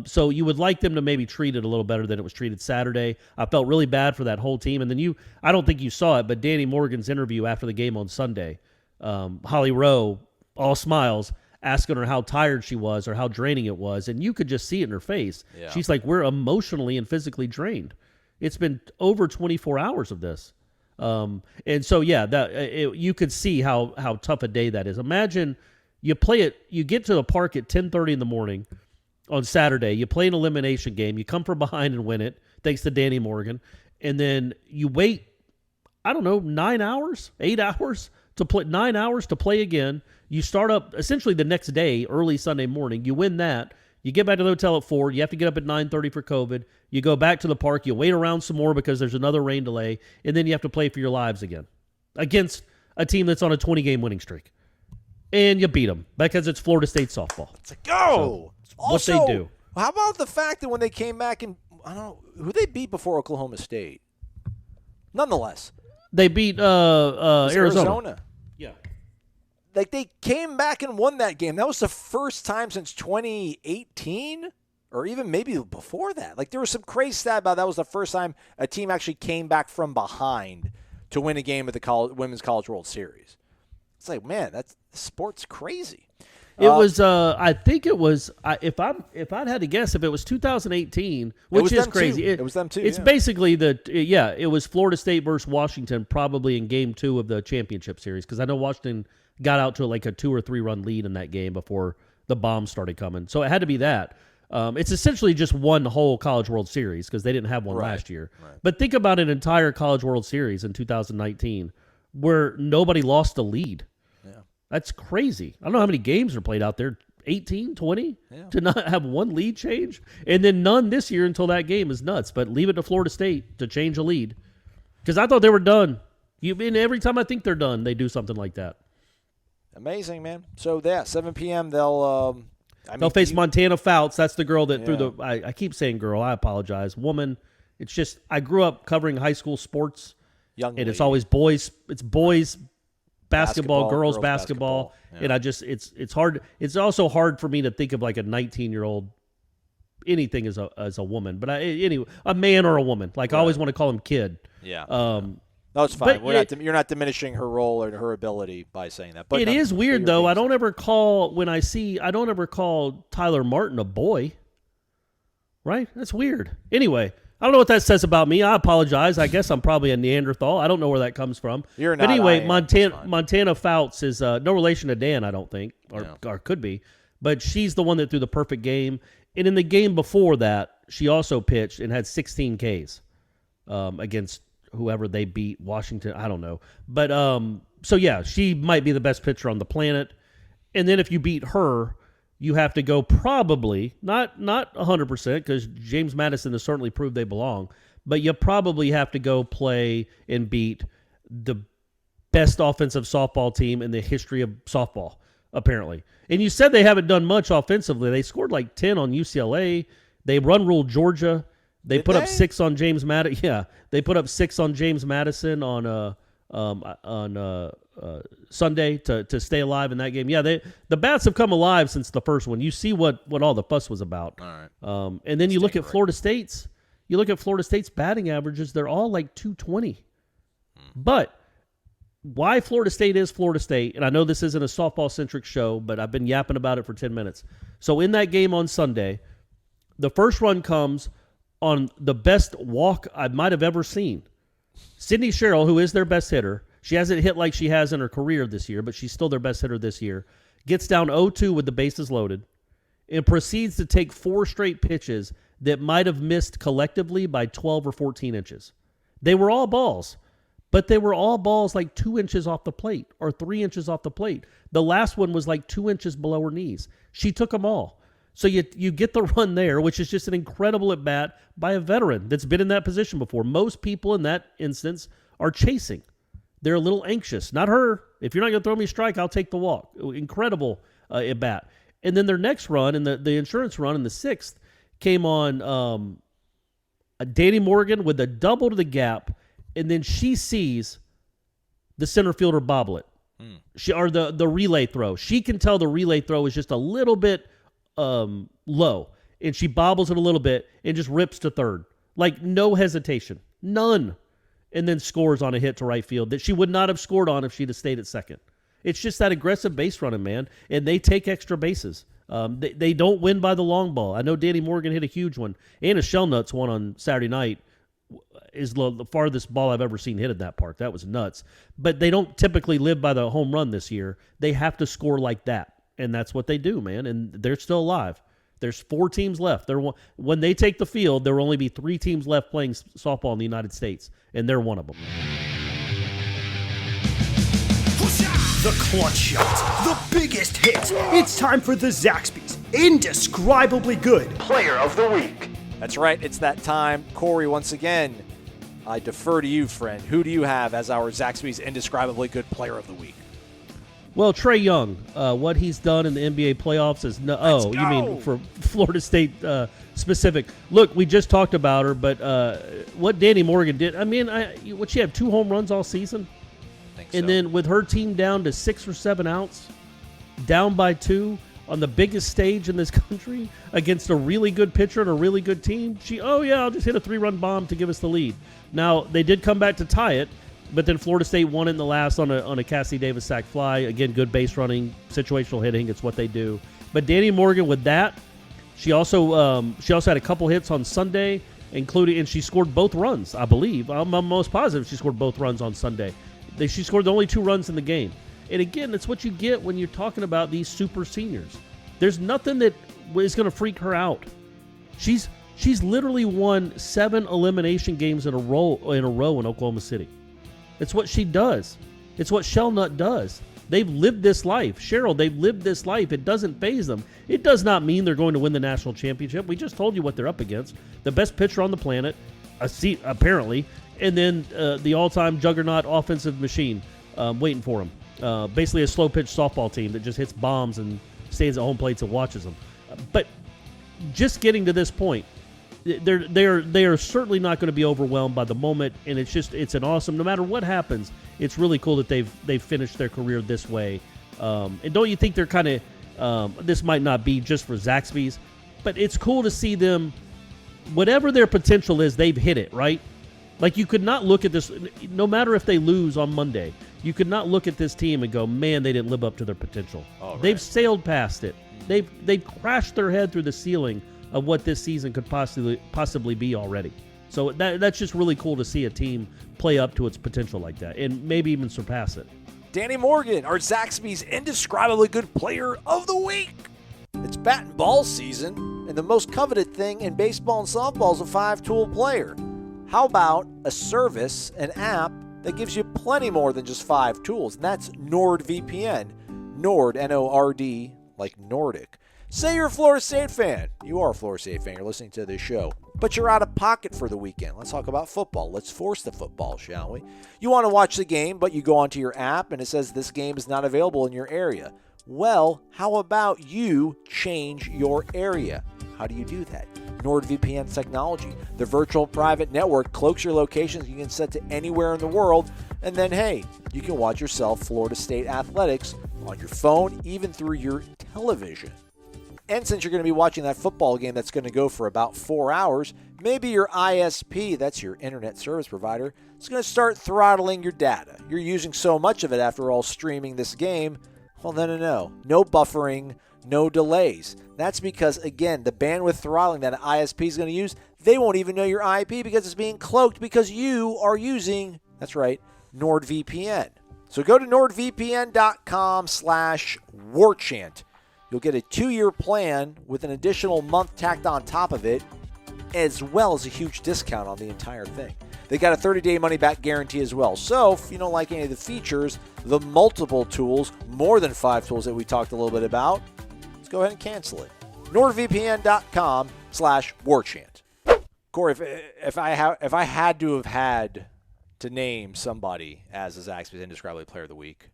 Speaker 6: So you would like them to maybe treat it a little better than it was treated Saturday. I felt really bad for that whole team. And then I don't think you saw it, but Danny Morgan's interview after the game on Sunday, Holly Rowe, all smiles, asking her how tired she was or how draining it was. And you could just see it in her face. Yeah. She's like, we're emotionally and physically drained. It's been over 24 hours of this. And so, yeah, you could see how tough a day that is. Imagine you get to the park at 10:30 in the morning on Saturday. You play an elimination game. You come from behind and win it, thanks to Danny Morgan. And then you wait, I don't know, 9 hours, 8 hours to play, 9 hours to play again. You start up essentially the next day, early Sunday morning. You win that. You get back to the hotel at 4. You have to get up at 9:30 for COVID. You go back to the park. You wait around some more because there's another rain delay. And then you have to play for your lives again against a team that's on a 20-game winning streak. And you beat them because it's Florida State softball.
Speaker 1: It's like, go!
Speaker 6: So, what they do.
Speaker 1: How about the fact that when they came back and, I don't know, who they beat before Oklahoma State? Nonetheless.
Speaker 6: They beat Arizona. Yeah.
Speaker 1: Like, they came back and won that game. That was the first time since 2018, or even maybe before that. Like, there was some crazy stat about that was the first time a team actually came back from behind to win a game at the Women's College World Series. It's like, man, sport's crazy.
Speaker 6: It was. I think it was. If I'd had to guess, if it was 2018, which is crazy.
Speaker 1: It was them too.
Speaker 6: It's basically it was Florida State versus Washington, probably in Game 2 of the championship series, because I know Washington got out to like a 2 or 3 run lead in that game before the bombs started coming. So it had to be that. It's essentially just one whole College World Series because they didn't have one last year. Right. But think about an entire College World Series in 2019 where nobody lost a lead. That's crazy. I don't know how many games are played out there, 18, 20, to not have one lead change. And then none this year until that game is nuts. But leave it to Florida State to change a lead. Because I thought they were done. And every time I think they're done, they do something like that.
Speaker 1: Amazing, man. So, 7 p.m., they'll
Speaker 6: face Montana Fouts. That's the girl that threw the – I keep saying girl. I apologize. Woman. It's just – I grew up covering high school sports.
Speaker 1: Young lady.
Speaker 6: It's always boys. It's boys basketball, girls basketball. And I just it's hard. It's also hard for me to think of like a 19-year-old anything as a woman. But anyway, a man or a woman. Like I always want to call him kid.
Speaker 1: Yeah. No, it's fine. You're not diminishing her role or her ability by saying that. But
Speaker 6: it is weird though. I don't ever call Tyler Martin a boy. Right? That's weird. Anyway, I don't know what that says about me. I apologize. I guess I'm probably a Neanderthal. I don't know where that comes from.
Speaker 1: You're not.
Speaker 6: But anyway, Montana Fouts is no relation to Dan, I don't think, or could be. But she's the one that threw the perfect game. And in the game before that, she also pitched and had 16 Ks against whoever they beat, Washington. I don't know. But so, yeah, she might be the best pitcher on the planet. And then if you beat her, you have to go probably, not 100%, because James Madison has certainly proved they belong, but you probably have to go play and beat the best offensive softball team in the history of softball, apparently. And you said they haven't done much offensively. They scored like 10 on UCLA. They run-ruled Georgia. They put up 6 on James Madison. Yeah, they put up 6 on James Madison on Sunday to stay alive in that game. Yeah, the bats have come alive since the first one. You see what all the fuss was about.
Speaker 1: All right.
Speaker 6: And then you look at Florida State's batting averages. They're all like 220. But why Florida State is Florida State, and I know this isn't a softball-centric show, but I've been yapping about it for 10 minutes. So in that game on Sunday, the first run comes on the best walk I might have ever seen. Sydney Sherrill, who is their best hitter, she hasn't hit like she has in her career this year, but she's still their best hitter this year, gets down 0-2 with the bases loaded and proceeds to take 4 straight pitches that might have missed collectively by 12 or 14 inches. They were all balls, but they were all balls like 2 inches off the plate or 3 inches off the plate. The last one was like 2 inches below her knees. She took them all. So you get the run there, which is just an incredible at-bat by a veteran that's been in that position before. Most people in that instance are chasing. They're a little anxious. Not her. If you're not going to throw me a strike, I'll take the walk. Incredible at-bat. And then their next run, and the insurance run in the 6th, came on Danny Morgan with a double to the gap, and then she sees the center fielder bobble it. Or the relay throw. She can tell the relay throw is just a little bit low, and she bobbles it a little bit and just rips to third. Like no hesitation. None. And then scores on a hit to right field that she would not have scored on if she'd have stayed at second. It's just that aggressive base running, man, and they take extra bases. They don't win by the long ball. I know Danny Morgan hit a huge one, and a Shellnuts one on Saturday night. is the farthest ball I've ever seen hit in that park. That was nuts. But they don't typically live by the home run this year. They have to score like that, and that's what they do, man. And they're still alive. There's 4 teams left. When they take the field, there will only be 3 teams left playing softball in the United States, and they're one of them.
Speaker 4: The clutch shot, the biggest hit. It's time for the Zaxby's Indescribably Good Player of the Week.
Speaker 1: That's right. It's that time. Corey, once again, I defer to you, friend. Who do you have as our Zaxby's Indescribably Good Player of the Week?
Speaker 6: Well, Trae Young, what he's done in the NBA playoffs is no. Oh, you mean for Florida State specific? Look, we just talked about her, but what Danny Morgan did. I mean, what she had 2 home runs all season, and then with her team down to 6 or 7 outs, down by 2 on the biggest stage in this country against a really good pitcher and a really good team. I'll just hit a 3-run bomb to give us the lead. Now they did come back to tie it. But then Florida State won in the last on a Cassie Davis sac fly. Again, good base running, situational hitting. It's what they do. But Danny Morgan with that, she also had a couple hits on Sunday, and she scored both runs, I believe. I'm most positive she scored both runs on Sunday. She scored the only 2 runs in the game. And again, it's what you get when you're talking about these super seniors. There's nothing that is going to freak her out. She's literally won 7 elimination games in a row in Oklahoma City. It's what she does. It's what Shellnut does. They've lived this life. Cheryl, they've lived this life. It doesn't faze them. It does not mean they're going to win the national championship. We just told you what they're up against. The best pitcher on the planet, apparently, and then the all-time juggernaut offensive machine waiting for them. Basically a slow-pitch softball team that just hits bombs and stays at home plates and watches them. But just getting to this point, they are certainly not going to be overwhelmed by the moment, and it's an awesome. No matter what happens, it's really cool that they've finished their career this way. And don't you think they're kind of this might not be just for Zaxby's, but it's cool to see them. Whatever their potential is, they've hit it, right? Like you could not look at this, no matter if they lose on Monday, you could not look at this team and go, man, they didn't live up to their potential. Right. They've sailed past it. They've crashed their head through the ceiling of what this season could possibly be already. So that's just really cool to see a team play up to its potential like that and maybe even surpass it.
Speaker 1: Danny Morgan, our Zaxby's Indescribably Good Player of the Week. It's bat and ball season, and the most coveted thing in baseball and softball is a 5-tool player. How about a service, an app, that gives you plenty more than just 5 tools, and that's NordVPN. Nord, N-O-R-D, like Nordic. Say you're a Florida State fan. You are a Florida State fan. You're listening to this show. But you're out of pocket for the weekend. Let's talk about football. Let's force the football, shall we? You want to watch the game, but you go onto your app and it says this game is not available in your area. Well, how about you change your area? How do you do that? NordVPN technology. The virtual private network cloaks your locations you can set to anywhere in the world. And then, hey, you can watch yourself Florida State athletics on your phone, even through your television. And since you're going to be watching that football game that's going to go for about 4 hours, maybe your ISP, that's your internet service provider, is going to start throttling your data. You're using so much of it after all streaming this game. Well, then no buffering, no delays. That's because, again, the bandwidth throttling that an ISP is going to use, they won't even know your IP because it's being cloaked because you are using, that's right, NordVPN. So go to nordvpn.com/warchant. You'll get a 2-year plan with an additional month tacked on top of it, as well as a huge discount on the entire thing. They got a 30-day money-back guarantee as well. So if you don't like any of the features, the multiple tools, more than 5 tools that we talked a little bit about, let's go ahead and cancel it. nordvpn.com/warchant. Corey, if I had to name somebody as the Zaxby's Indescribably Player of the Week,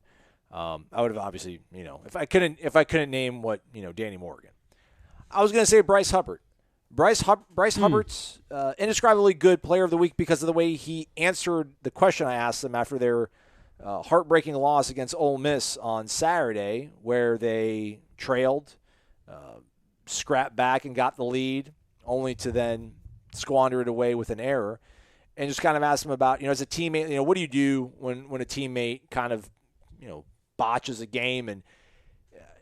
Speaker 1: I would have obviously, if I couldn't name what, Danny Morgan, I was going to say Bryce Hubbard. Bryce Hubbard's indescribably good player of the week because of the way he answered the question I asked him after their heartbreaking loss against Ole Miss on Saturday, where they trailed, scrapped back and got the lead, only to then squander it away with an error. And just kind of asked him about, as a teammate, what do you do when a teammate kind of, botches a game? And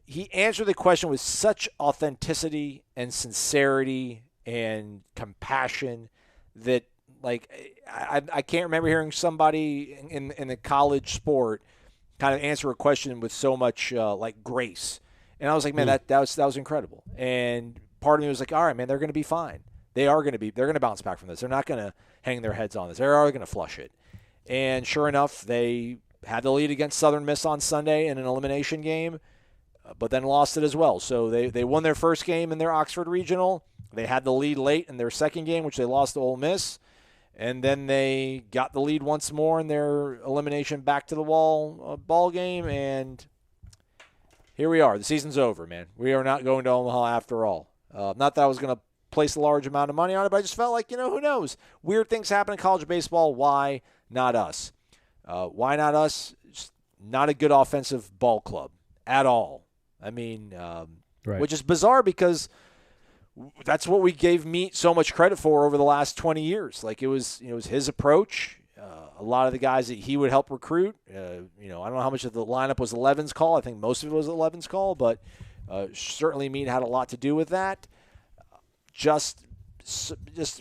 Speaker 1: he answered the question with such authenticity and sincerity and compassion that, Like, I can't remember hearing somebody in the college sport kind of answer a question with so much like grace. And I was like, man, that was incredible. And part of me was like, all right, man, they're going to be fine. They're going to bounce back from this. They're not going to hang their heads on this. They're going to flush it. And sure enough, they had the lead against Southern Miss on Sunday in an elimination game, but then lost it as well. So they won their first game in their Oxford Regional. They had the lead late in their second game, which they lost to Ole Miss. And then they got the lead once more in their elimination back to the wall ball game. And here we are. The season's over, man. We are not going to Omaha after all. Not that I was going to place a large amount of money on it, but I just felt like, who knows? Weird things happen in college baseball. Why not us? Why not us? Just not a good offensive ball club at all. I mean,
Speaker 6: right.
Speaker 1: Which is bizarre because that's what we gave Meat so much credit for over the last 20 years. Like it was his approach. A lot of the guys that he would help recruit. I don't know how much of the lineup was Levin's call. I think most of it was Levin's call, but certainly Meat had a lot to do with that. Just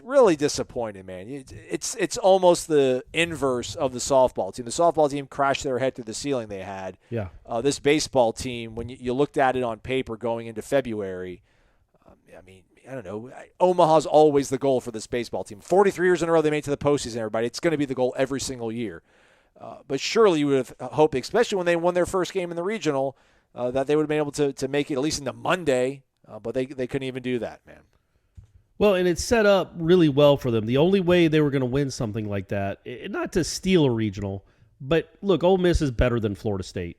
Speaker 1: really disappointed, man. It's almost the inverse of the softball team. The softball team crashed their head through the ceiling they had.
Speaker 6: Yeah.
Speaker 1: This baseball team, when you looked at it on paper going into February, I don't know. Omaha's always the goal for this baseball team. 43 years in a row they made it to the postseason, everybody. It's going to be the goal every single year. But surely you would have hoped, especially when they won their first game in the regional, that they would have been able to make it at least into Monday. But they couldn't even do that, man.
Speaker 6: Well, and it's set up really well for them. The only way they were going to win something like that, not to steal a regional, but look, Ole Miss is better than Florida State.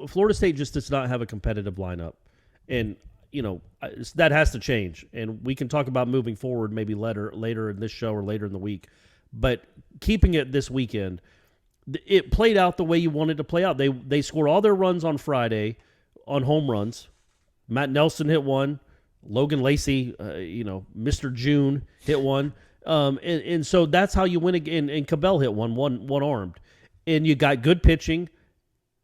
Speaker 6: Florida State just does not have a competitive lineup. And, that has to change. And we can talk about moving forward maybe later in this show or later in the week. But keeping it this weekend, it played out the way you wanted to play out. They scored all their runs on Friday on home runs. Matt Nelson hit one. Logan Lacey, Mr. June hit one. And so that's how you win again. And Cabell hit one armed. And you got good pitching,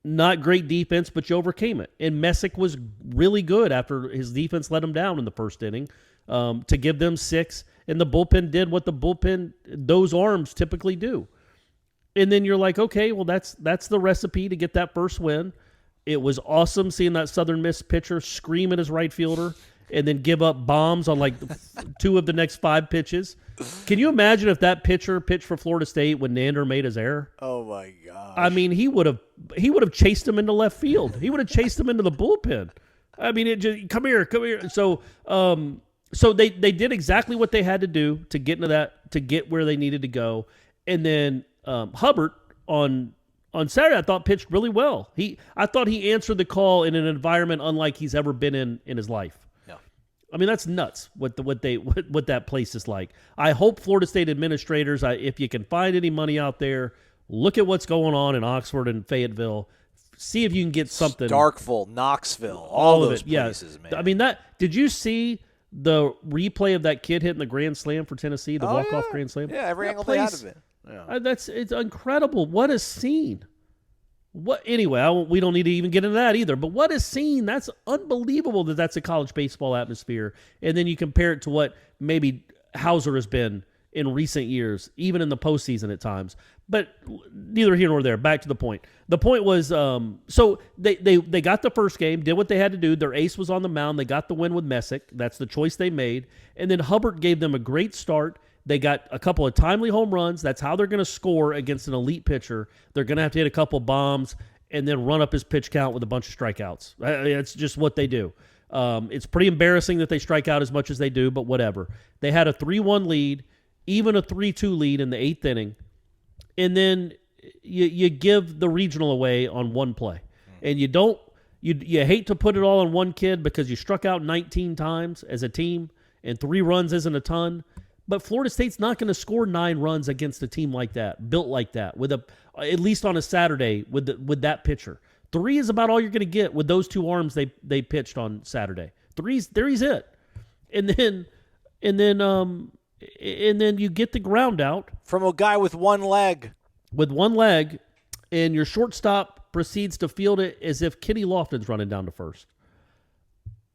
Speaker 6: not great defense, but you overcame it. And Messick was really good after his defense let him down in the first inning to give them 6. And the bullpen did what those arms typically do. And then you're like, okay, well, that's the recipe to get that first win. It was awesome seeing that Southern Miss pitcher scream at his right fielder and then give up bombs on like 2 of the next 5 pitches. Can you imagine if that pitcher pitched for Florida State when Nander made his error?
Speaker 1: Oh my gosh.
Speaker 6: I mean, he would have chased him into left field. He would have chased him into the bullpen. I mean, come here. So they did exactly what they had to do to get into that, to get where they needed to go. And then Hubbard on Saturday, I thought pitched really well. I thought he answered the call in an environment unlike he's ever been in his life. I mean, that's nuts what that place is like. I hope Florida State administrators, if you can find any money out there, look at what's going on in Oxford and Fayetteville. See if you can get something.
Speaker 1: Starkville, Knoxville, all those places, man.
Speaker 6: I mean, did you see the replay of that kid hitting the grand slam for Tennessee, the walk-off grand slam?
Speaker 1: Yeah, every angle they had of it.
Speaker 6: Yeah. It's incredible. What a scene. Anyway, we don't need to even get into that either. But what a scene. That's unbelievable that's a college baseball atmosphere. And then you compare it to what maybe Hauser has been in recent years, even in the postseason at times. But neither here nor there. Back to the point. The point was, so they got the first game, did what they had to do. Their ace was on the mound. They got the win with Messick. That's the choice they made. And then Hubbard gave them a great start. They got a couple of timely home runs. That's how they're going to score against an elite pitcher. They're going to have to hit a couple bombs and then run up his pitch count with a bunch of strikeouts. It's just what they do. It's pretty embarrassing that they strike out as much as they do, but whatever. They had a 3-1 lead, even a 3-2 lead in the 8th inning, and then you give the regional away on one play. And you hate to put it all on one kid because you struck out 19 times as a team, and 3 runs isn't a ton. But Florida State's not going to score 9 runs against a team like that, built like that, at least on a Saturday with that pitcher. 3 is about all you're going to get with those 2 arms they pitched on Saturday. 3's it, and then you get the ground out
Speaker 1: from a guy with one leg.
Speaker 6: With one leg, and your shortstop proceeds to field it as if Kenny Lofton's running down to first.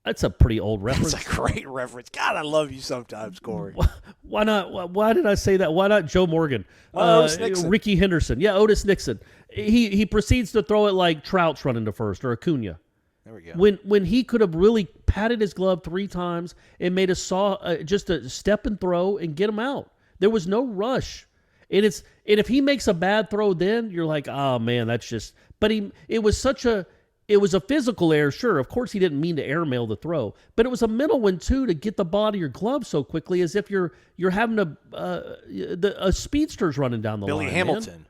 Speaker 6: That's a pretty old reference.
Speaker 1: That's a great reference. God, I love you sometimes, Corey.
Speaker 6: Why not? Why did I say that? Why not Joe Morgan?
Speaker 1: Otis Nixon.
Speaker 6: Ricky Henderson. Yeah, Otis Nixon. He proceeds to throw it like Trout's running to first or Acuna.
Speaker 1: There we go.
Speaker 6: When he could have really patted his glove 3 times and made just a step and throw and get him out. There was no rush. And if he makes a bad throw, then you're like, oh man, that's just. But it was a physical error, sure. Of course, he didn't mean to airmail the throw, but it was a mental one too to get the ball to your glove so quickly, as if you're having a speedster's running down the line.
Speaker 1: Billy Hamilton.
Speaker 6: Man.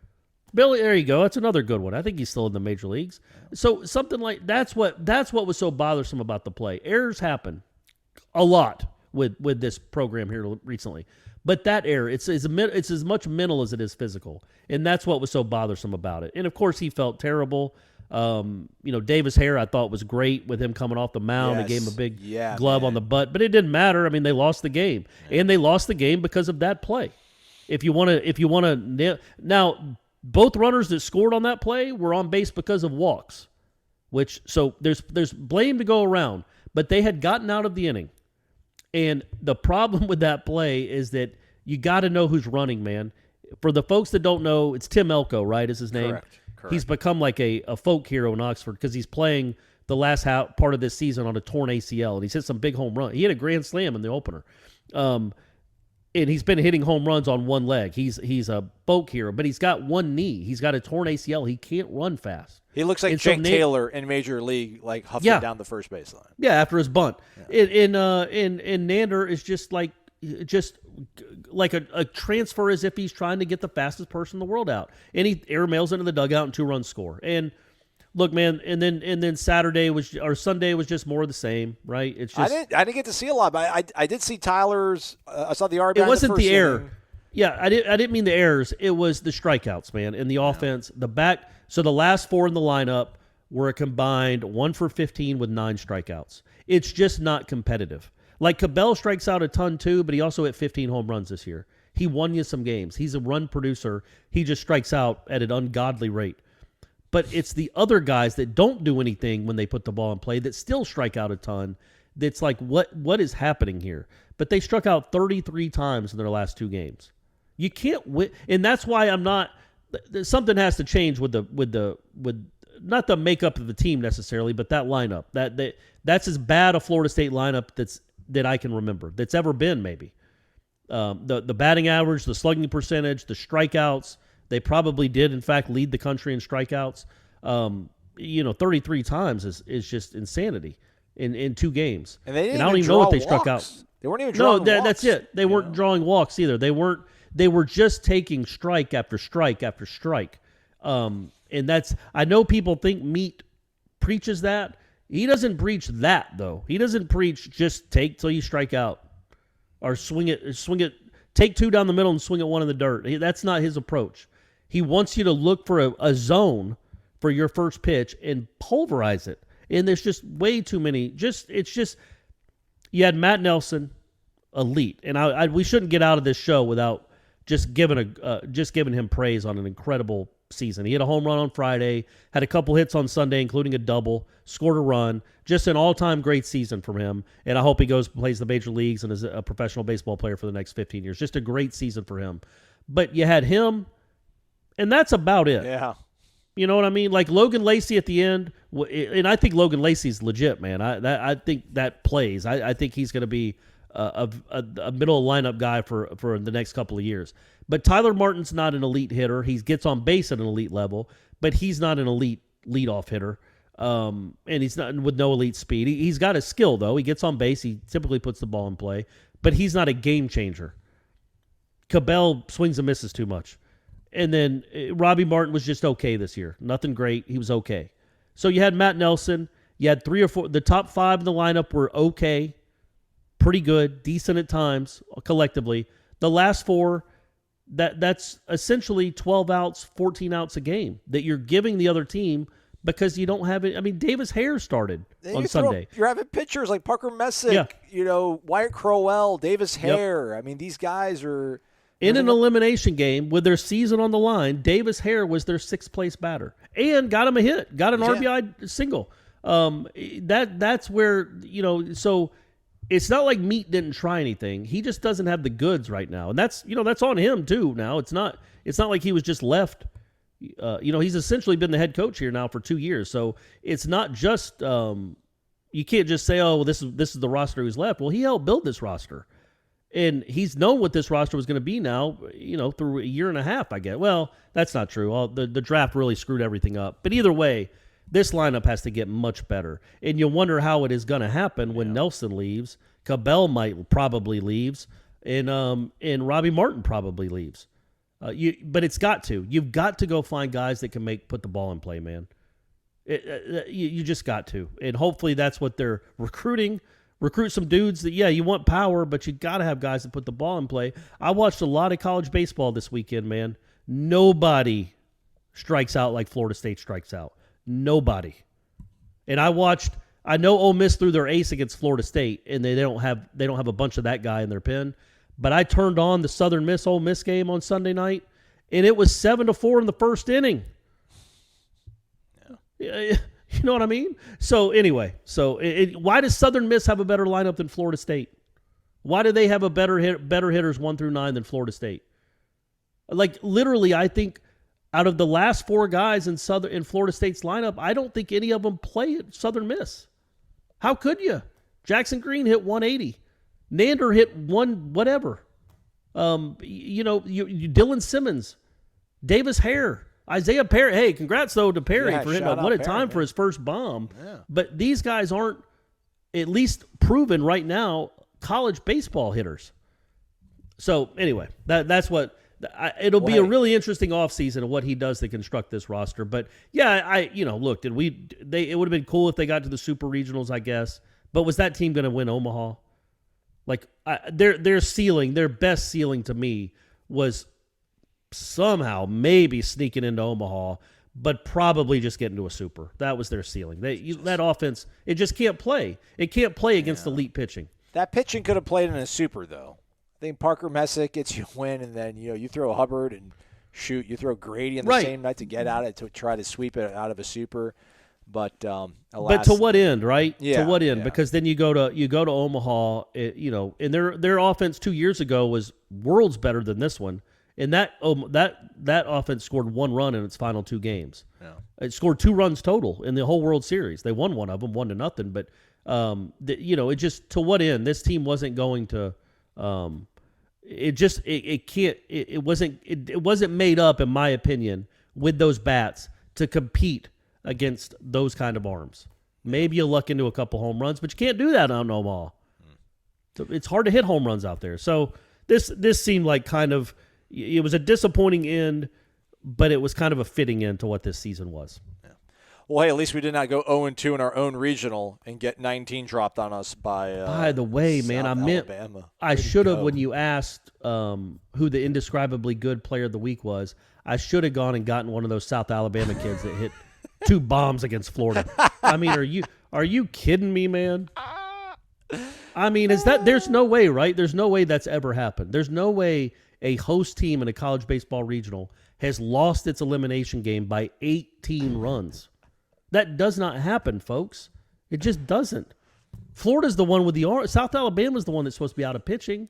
Speaker 6: Billy, there you go. That's another good one. I think he's still in the major leagues. So something like that's what was so bothersome about the play. Errors happen a lot with this program here recently. But that error, it's as much mental as it is physical, and that's what was so bothersome about it. And of course, he felt terrible. Davis Hare, I thought was great with him coming off the mound. They gave him a big glove on the butt, but it didn't matter. I mean, they lost the game, and they lost the game because of that play. If you want to, now both runners that scored on that play were on base because of walks, so there's blame to go around, but they had gotten out of the inning. And the problem with that play is that you got to know who's running, man. For the folks that don't know, it's Tim Elko, right, is his name?
Speaker 1: Correct.
Speaker 6: He's become like a folk hero in Oxford because he's playing the last part of this season on a torn ACL, and he's hit some big home run. He had a grand slam in the opener. And he's been hitting home runs on one leg. He's a folk hero, but he's got one knee. He's got a torn ACL. He can't run fast.
Speaker 1: He looks like Jake Taylor in Major League, like huffing down the first baseline.
Speaker 6: Yeah, after his bunt. Yeah. And Nander is just like a transfer, as if he's trying to get the fastest person in the world out. And he airmails into the dugout and 2-run score. And look, man, and then Sunday was just more of the same, right? It's just
Speaker 1: I didn't get to see a lot, but I did see Tyler's. I saw the RBI.
Speaker 6: It wasn't
Speaker 1: in the first
Speaker 6: error.
Speaker 1: inning.
Speaker 6: Yeah, I didn't mean the errors. It was the strikeouts, man, and the offense. So the last 4 in the lineup were a combined 1 for 15 with 9 strikeouts. It's just not competitive. Like Cabell strikes out a ton too, but he also hit 15 home runs this year. He won you some games. He's a run producer. He just strikes out at an ungodly rate. But it's the other guys that don't do anything when they put the ball in play that still strike out a ton. That's like, what is happening here? But they struck out 33 times in their last 2 games. You can't win, and that's why I'm not. Something has to change with not the makeup of the team necessarily, but that lineup. That's as bad a Florida State lineup that I can remember that's ever been. Maybe the batting average, the slugging percentage, the strikeouts. They probably did, in fact, lead the country in strikeouts. 33 times is just insanity in 2 games.
Speaker 1: And they didn't
Speaker 6: I don't
Speaker 1: even
Speaker 6: even know what they
Speaker 1: walks.
Speaker 6: struck out.
Speaker 1: They weren't even drawing walks.
Speaker 6: That's it. They weren't drawing walks either. They were just taking strike after strike after strike. And that's, I know people think Meat preaches that. He doesn't preach that, though. He doesn't preach just take till you strike out or swing it, take 2 down the middle and swing it 1 in the dirt. That's not his approach. He wants you to look for a zone for your first pitch and pulverize it. And there's just way too many. You had Matt Nelson, elite, and we shouldn't get out of this show without just giving him praise on an incredible season. He hit a home run on Friday, had a couple hits on Sunday, including a double, scored a run. Just an all-time great season from him, and I hope he plays the major leagues and is a professional baseball player for the next 15 years. Just a great season for him. But you had him, and that's about it.
Speaker 1: Yeah.
Speaker 6: You know what I mean? Like Logan Lacey at the end, and I think Logan Lacey's legit, man. I think that plays. I think he's going to be a middle lineup guy for the next couple of years. But Tyler Martin's not an elite hitter. He gets on base at an elite level, but he's not an elite leadoff hitter. And he's not with no elite speed. He's got a skill, though. He gets on base. He typically puts the ball in play, but he's not a game changer. Cabell swings and misses too much. And then Robbie Martin was just okay this year. Nothing great. He was okay. So you had Matt Nelson. You had 3 or 4. The top 5 in the lineup were okay, pretty good, decent at times collectively. The last 4, that's essentially 12 outs, 14 outs a game that you're giving the other team because you don't have it. I mean, Davis Hare started on Sunday.
Speaker 1: You're having pitchers like Parker Messick, Wyatt Crowell, Davis Hare. I mean, these guys are...
Speaker 6: In an elimination game with their season on the line, Davis Hare was their 6th place batter and got him a hit, got an RBI single. That's where, so it's not like Meat didn't try anything. He just doesn't have the goods right now. And that's on him too now. It's not like he was just left. He's essentially been the head coach here now for 2 years. So it's not just you can't just say, oh, well, this is the roster who's left. Well, he helped build this roster. And he's known what this roster was going to be now, through a year and a half, I guess. Well, that's not true. The draft really screwed everything up. But either way, this lineup has to get much better. And you wonder how it is going to happen when Nelson leaves, Cabell probably leaves, and Robbie Martin probably leaves. But it's got to. You've got to go find guys that can put the ball in play, man. You just got to. And hopefully that's what they're recruiting. Recruit some dudes that, you want power, but you got to have guys that put the ball in play. I watched a lot of college baseball this weekend, man. Nobody strikes out like Florida State strikes out. Nobody. And I know Ole Miss threw their ace against Florida State, and they don't have a bunch of that guy in their pen. But I turned on the Southern Miss Ole Miss game on Sunday night, and it was 7-4 in the first inning. Yeah. You know what I mean? So anyway, why does Southern Miss have a better lineup than Florida State? Why do they have a better hitters 1 through 9 than Florida State? Like literally, I think out of the last 4 guys in Florida State's lineup, I don't think any of them play at Southern Miss. How could you? Jackson Green hit 180. Nander hit 1 whatever. Dylan Simmons, Davis Hare. Isaiah Perry, hey, congrats though to Perry for hitting what a time for his first bomb. Yeah. But these guys aren't, at least proven right now, college baseball hitters. So anyway, that's what it'll be a really interesting offseason of what he does to construct this roster. But yeah, look, it would have been cool if they got to the super regionals, I guess. But was that team going to win Omaha? Like their ceiling, their best ceiling to me was somehow maybe sneaking into Omaha, but probably just getting to a super. That was their ceiling. That offense, it just can't play. It can't play against elite pitching.
Speaker 1: That pitching could have played in a super, though. I think Parker Messick gets you a win, and then you throw Hubbard and shoot. You throw Grady in the same night to get at it, to try to sweep it out of a super. But alas,
Speaker 6: but to what end, right?
Speaker 1: Yeah,
Speaker 6: to what end? Yeah. Because then you go to Omaha, and their offense 2 years ago was worlds better than this one. And that offense scored 1 run in its final 2 games. Yeah. It scored 2 runs total in the whole World Series. They won one of them, 1-0. But it just, to what end? This team wasn't going to. It wasn't made up, in my opinion, with those bats to compete against those kind of arms. Maybe you luck into a couple home runs, but you can't do that on Omaha. So it's hard to hit home runs out there. So this seemed like kind of. It was a disappointing end, but it was kind of a fitting end to what this season was.
Speaker 1: Yeah. Well, hey, at least we did not go 0-2 in our own regional and get 19 dropped on us by
Speaker 6: the way, man,
Speaker 1: Alabama.
Speaker 6: I should have, when you asked who the indescribably good player of the week was, I should have gone and gotten one of those South Alabama kids that hit 2 bombs against Florida. I mean, are you kidding me, man? I mean, there's no way, right? There's no way that's ever happened. There's no way a host team in a college baseball regional has lost its elimination game by 18 runs. That does not happen, folks. It just doesn't. Florida's the one with South Alabama's the one that's supposed to be out of pitching.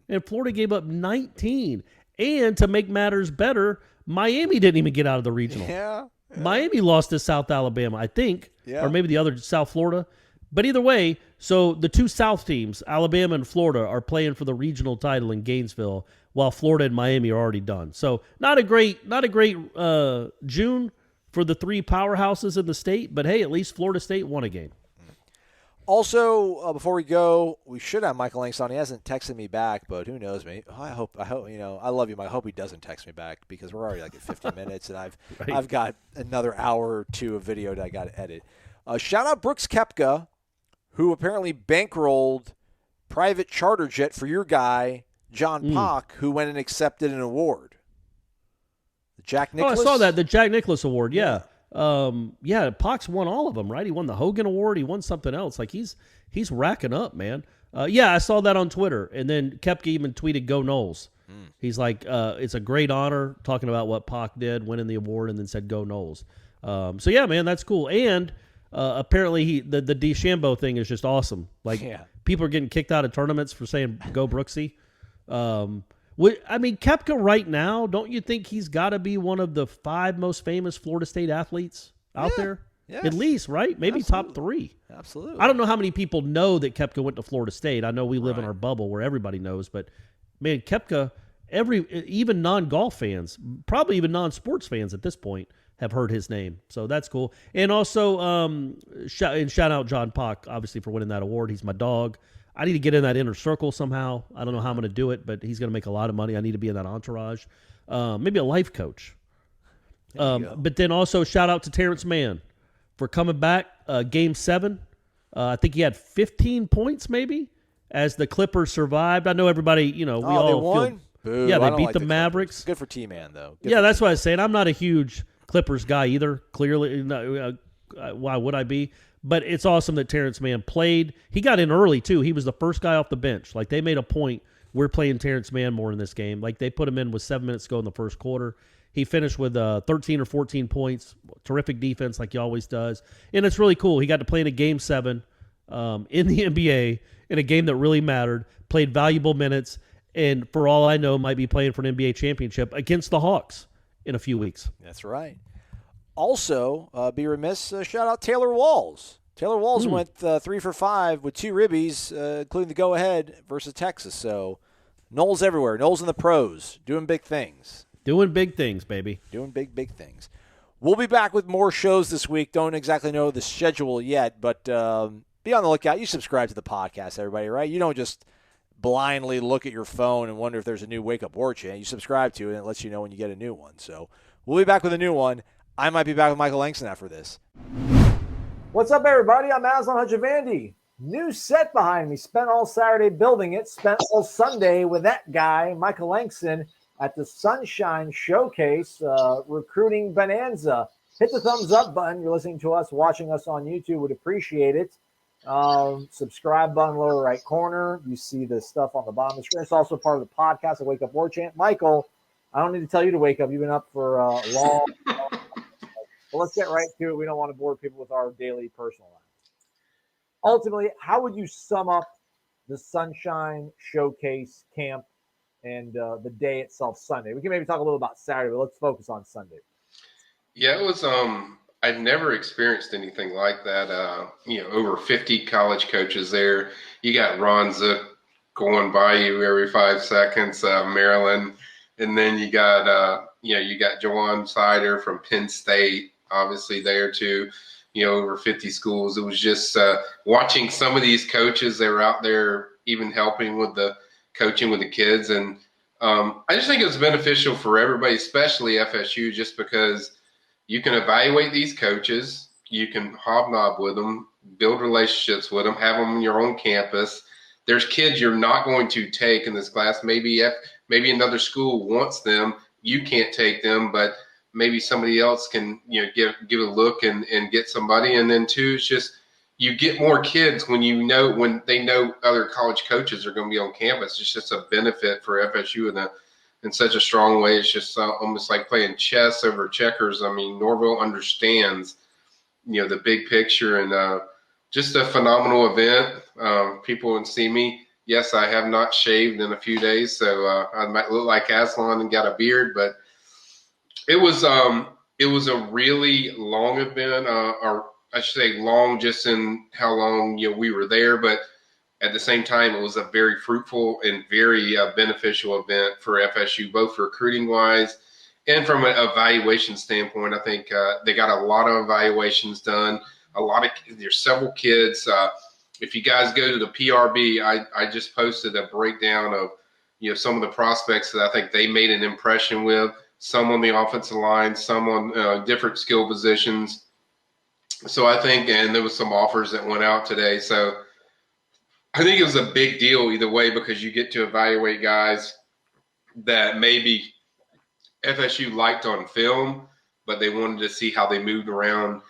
Speaker 6: And Florida gave up 19. And to make matters better, Miami didn't even get out of the regional.
Speaker 1: Yeah.
Speaker 6: Miami lost to South Alabama, I think. Yeah. Or maybe the other, South Florida. But either way, so the 2 South teams, Alabama and Florida, are playing for the regional title in Gainesville, while Florida and Miami are already done. So not a great June for the 3 powerhouses in the state, but hey, at least Florida State won a game.
Speaker 1: Also, before we go, we should have Michael Langston. He hasn't texted me back, but who knows me? I hope I love you, Mike. I hope he doesn't text me back because we're already like at 50 minutes, and I've got another hour or 2 of video that I got to edit. Shout out Brooks Koepka, who apparently bankrolled private charter jet for your guy John Pock, who went and accepted an award. The Jack Nicklaus.
Speaker 6: Oh, I saw that, the Jack Nicklaus Award. Yeah. Pock's won all of them, right? He won the Hogan Award. He won something else. Like he's racking up, man. I saw that on Twitter, and then Koepka even tweeted "Go Noles." He's like, it's a great honor, talking about what Pock did, winning the award, and then said "Go Noles." So yeah, man, that's cool. And Apparently, the DeChambeau thing is just awesome. Like, people are getting kicked out of tournaments for saying "Go Brooksy." Koepka right now, don't you think he's got to be one of the 5 most famous Florida State athletes out there?
Speaker 1: Yes.
Speaker 6: At least, right? Maybe
Speaker 1: Absolutely.
Speaker 6: top 3.
Speaker 1: Absolutely.
Speaker 6: I don't know how many people know that Koepka went to Florida State. I know we live in our bubble where everybody knows, but man, Koepka, even non-golf fans, probably even non-sports fans at this point, have heard his name. So that's cool. And also, shout out John Pock, obviously, for winning that award. He's my dog. I need to get in that inner circle somehow. I don't know how I'm going to do it, but he's going to make a lot of money. I need to be in that entourage. Maybe a life coach. But then also shout out to Terrence Mann for coming back. Game 7. I think he had 15 points maybe as the Clippers survived. I know everybody, we all
Speaker 1: they won?
Speaker 6: feel. Yeah, they beat the
Speaker 1: Mavericks.
Speaker 6: Mavericks.
Speaker 1: Good for T-Man, though.
Speaker 6: That's what I was saying. I'm not a huge Clippers guy either. Clearly, why would I be? But it's awesome that Terrence Mann played. He got in early, too. He was the first guy off the bench. Like, they made a point, we're playing Terrence Mann more in this game. Like, they put him in with 7 minutes to go in the first quarter. He finished with 13 or 14 points. Terrific defense like he always does. And it's really cool. He got to play in a Game 7 in the NBA in a game that really mattered, played valuable minutes, and for all I know, might be playing for an NBA championship against the Hawks in a few weeks.
Speaker 1: That's right. Also, be remiss, shout out Taylor Walls. Taylor Walls went 3 for 5 with 2 ribbies, including the go-ahead versus Texas. So, Knowles everywhere. Knowles in the pros, doing big things.
Speaker 6: Doing big things, baby.
Speaker 1: Doing big things. We'll be back with more shows this week. Don't exactly know the schedule yet, but be on the lookout. You subscribe to the podcast, everybody, right? You don't just blindly look at your phone and wonder if there's a new Wake Up War chant. You subscribe to it, and it lets you know when you get a new one. So we'll be back with a new one. I might be back with Michael Langston after this.
Speaker 5: What's up, everybody? I'm Aslan Hajavandi. New set behind me. Spent all Saturday building it. Spent all Sunday with that guy, Michael Langston, at the Sunshine Showcase Recruiting Bonanza. Hit the thumbs up button. You're listening to us, watching us on YouTube. Would appreciate it. Subscribe button, lower right corner. You see the stuff on the bottom of the screen. It's also part of the podcast, the Wake Up War Chant. Michael, I don't need to tell you to wake up. You've been up for a long time. But let's get right to it. We don't want to bore people with our daily personal lives. Ultimately, how would you sum up the Sunshine Showcase camp and the day itself, Sunday? We can maybe talk a little about Saturday, but let's focus on Sunday.
Speaker 7: Yeah, it was I'd never experienced anything like that. Over 50 college coaches there. You got Ron Zook going by you every 5 seconds, Maryland, and then you got Jawan Sider from Penn State, obviously there too. Over 50 schools. It was just watching some of these coaches. They were out there even helping with the coaching with the kids, and I just think it was beneficial for everybody, especially FSU, just because you can evaluate these coaches, you can hobnob with them, build relationships with them, have them on your own campus. There's kids you're not going to take in this class. Maybe another school wants them. You can't take them, but maybe somebody else can, give a look and get somebody. And then two, it's just you get more kids when they know other college coaches are going to be on campus. It's just a benefit for FSU in such a strong way. It's just almost like playing chess over checkers. I mean, Norville understands, the big picture, and just a phenomenal event. People would see me. Yes, I have not shaved in a few days, so I might look like Aslan and got a beard, but it was a really long event, or I should say long just in how long we were there, but at the same time, it was a very fruitful and very beneficial event for FSU, both recruiting-wise and from an evaluation standpoint. I think they got a lot of evaluations done. There's several kids. If you guys go to the PRB, I just posted a breakdown of some of the prospects that I think they made an impression with. Some on the offensive line, some on different skill positions. So I think, and there was some offers that went out today. So I think it was a big deal either way, because you get to evaluate guys that maybe FSU liked on film, but they wanted to see how they moved around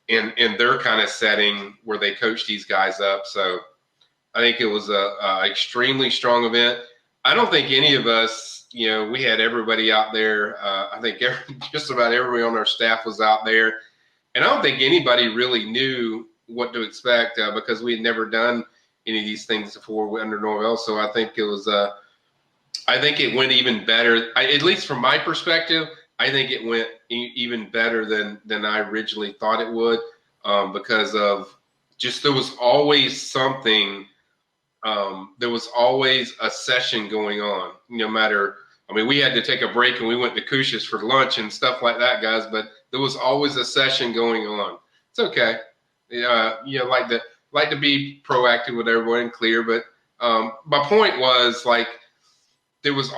Speaker 7: in their kind of setting where they coached these guys up. So I think it was a extremely strong event. I don't think any of us, we had everybody out there. I think just about everybody on our staff was out there. And I don't think anybody really knew what to expect because we had never done any of these things before under Norvell. So I think it was I think it went even better. At least from my perspective, I think it went even better than I originally thought it would because of just there was always something. There was always a session going on, no matter. I mean, we had to take a break and we went to Kush's for lunch and stuff like that, guys. But there was always a session going on. It's okay. Like to be proactive with everyone and clear. But my point was like there was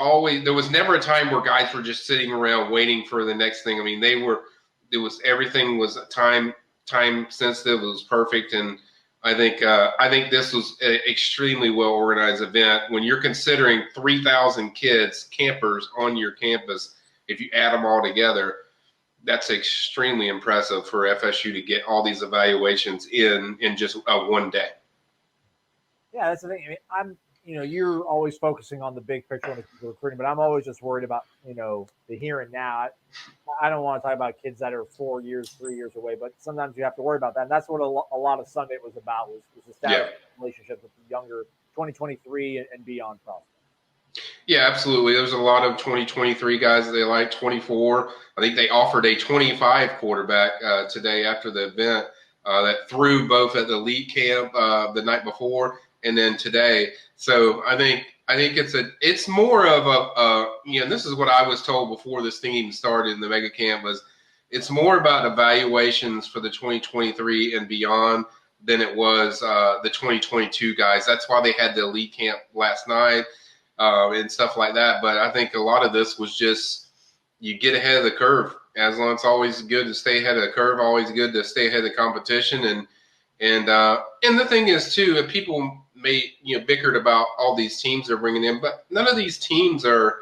Speaker 7: never a time where guys were just sitting around waiting for the next thing. I mean, everything was time sensitive. It was perfect. And I think this was an extremely well organized event. When you're considering 3,000 kids, campers on your campus, if you add them all together, that's extremely impressive for FSU to get all these evaluations in just one day.
Speaker 5: Yeah, that's the thing. I mean, you're always focusing on the big picture when it comes to recruiting, but I'm always just worried about, the here and now. I don't want to talk about kids that are 4 years, 3 years away, but sometimes you have to worry about that. And that's what a lot of Sunday was about, was establishing relationships with the younger 2023 and beyond prospects.
Speaker 7: Yeah, absolutely. There's a lot of 2023 guys that they like, 24. I think they offered a 25 quarterback today after the event that threw both at the elite camp the night before and then today. So I think it's more of and this is what I was told before this thing even started in the mega camp, was it's more about evaluations for the 2023 and beyond than it was the 2022 guys. That's why they had the elite camp last night and stuff like that. But I think a lot of this was just you get ahead of the curve. Aslan, it's always good to stay ahead of the curve, always good to stay ahead of the competition. And the thing is, too, people bickered about all these teams they're bringing in, but none of these teams are,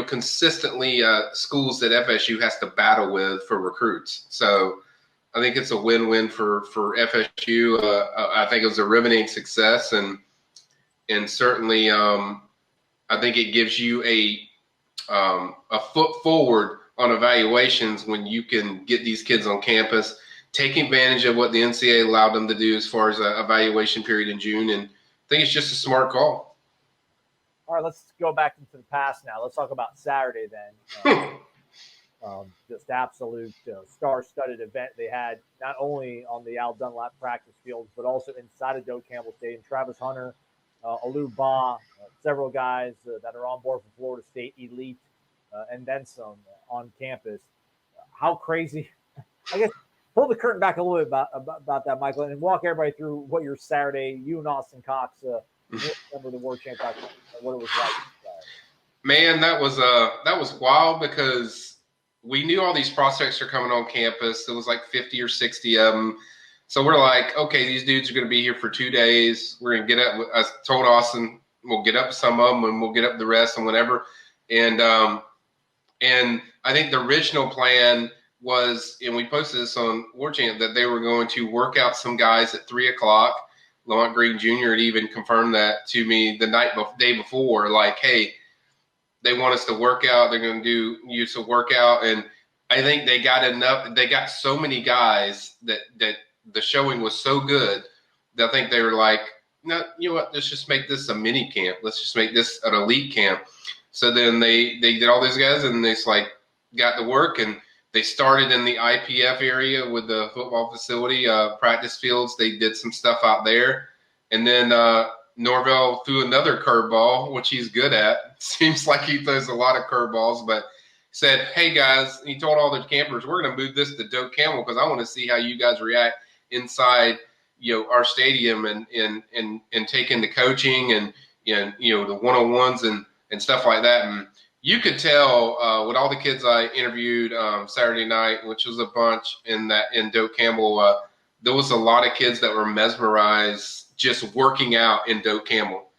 Speaker 7: consistently schools that FSU has to battle with for recruits. So I think it's a win-win for FSU. I think it was a riveting success, and certainly I think it gives you a foot forward on evaluations when you can get these kids on campus, take advantage of what the NCAA allowed them to do as far as an evaluation period in June. And I think it's just a smart call.
Speaker 5: All right, let's go back into the past now. Let's talk about Saturday then. Just absolute star-studded event they had, not only on the Al Dunlap practice fields, but also inside of Doak Campbell Stadium. Travis Hunter, Alou Ba, several guys that are on board for Florida State Elite, and then some on campus. How crazy. I guess pull the curtain back a little bit about that, Michael, and walk everybody through what your Saturday, you and Austin Cox, remember the World Championship, what it was like.
Speaker 7: Man, that was wild because we knew all these prospects are coming on campus. It was like 50 or 60 of them. So we're like, okay, these dudes are going to be here for 2 days. We're going to get up. I told Austin, we'll get up some of them and we'll get up the rest and whatever. And I think the original plan was, and we posted this on War Chant, that they were going to work out some guys at 3:00. Lamont Green Jr. had even confirmed that to me the day before, like, hey, they want us to work out. They're going to do use of workout. And I think they got enough. They got so many guys that the showing was so good that I think they were like, no, you know what? Let's just make this a mini camp. Let's just make this an elite camp. So then they did all these guys and they got to work, and they started in the IPF area with the football facility, practice fields. They did some stuff out there. And then Norvell threw another curveball, which he's good at. Seems like he throws a lot of curveballs, but said, hey, guys, he told all the campers, we're going to move this to Doak Campbell because I want to see how you guys react inside, our stadium and taking the coaching and the one-on-ones and stuff like that. And you could tell with all the kids I interviewed Saturday night, which was a bunch in Doak Campbell, there was a lot of kids that were mesmerized just working out in Doak Campbell.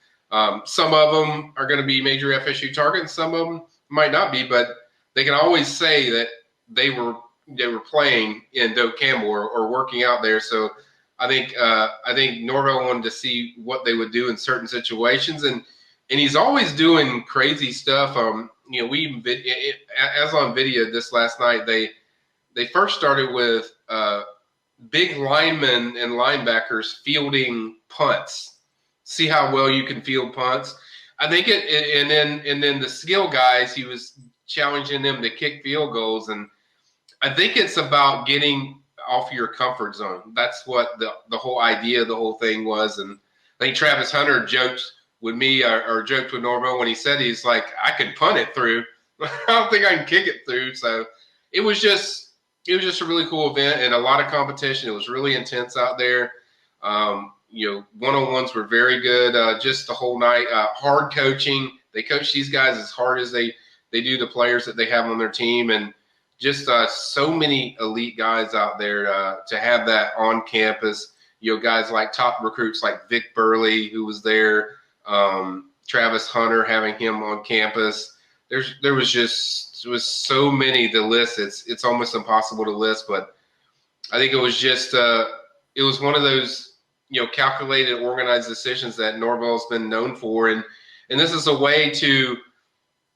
Speaker 7: Some of them are going to be major FSU targets. Some of them might not be, but they can always say that they were playing in Doak Campbell or working out there. So I think Norvell wanted to see what they would do in certain situations, and he's always doing crazy stuff. We as on video this last night, they first started with big linemen and linebackers fielding punts. See how well you can field punts. I think and then the skill guys, he was challenging them to kick field goals, and I think it's about getting off your comfort zone. That's what the whole idea of the whole thing was. And I think Travis Hunter joked with me or joked with Norvell when he said, he's like, I can punt it through. I don't think I can kick it through. So it was just a really cool event and a lot of competition. It was really intense out there. One-on-ones were very good just the whole night. Hard coaching. They coach these guys as hard as they do the players that they have on their team. And just so many elite guys out there to have that on campus. Guys like top recruits like Vic Burley, who was there, Travis Hunter, having him on campus. There was so many to list. It's almost impossible to list, but I think it was just it was one of those calculated, organized decisions that Norvell's been known for, and this is a way to,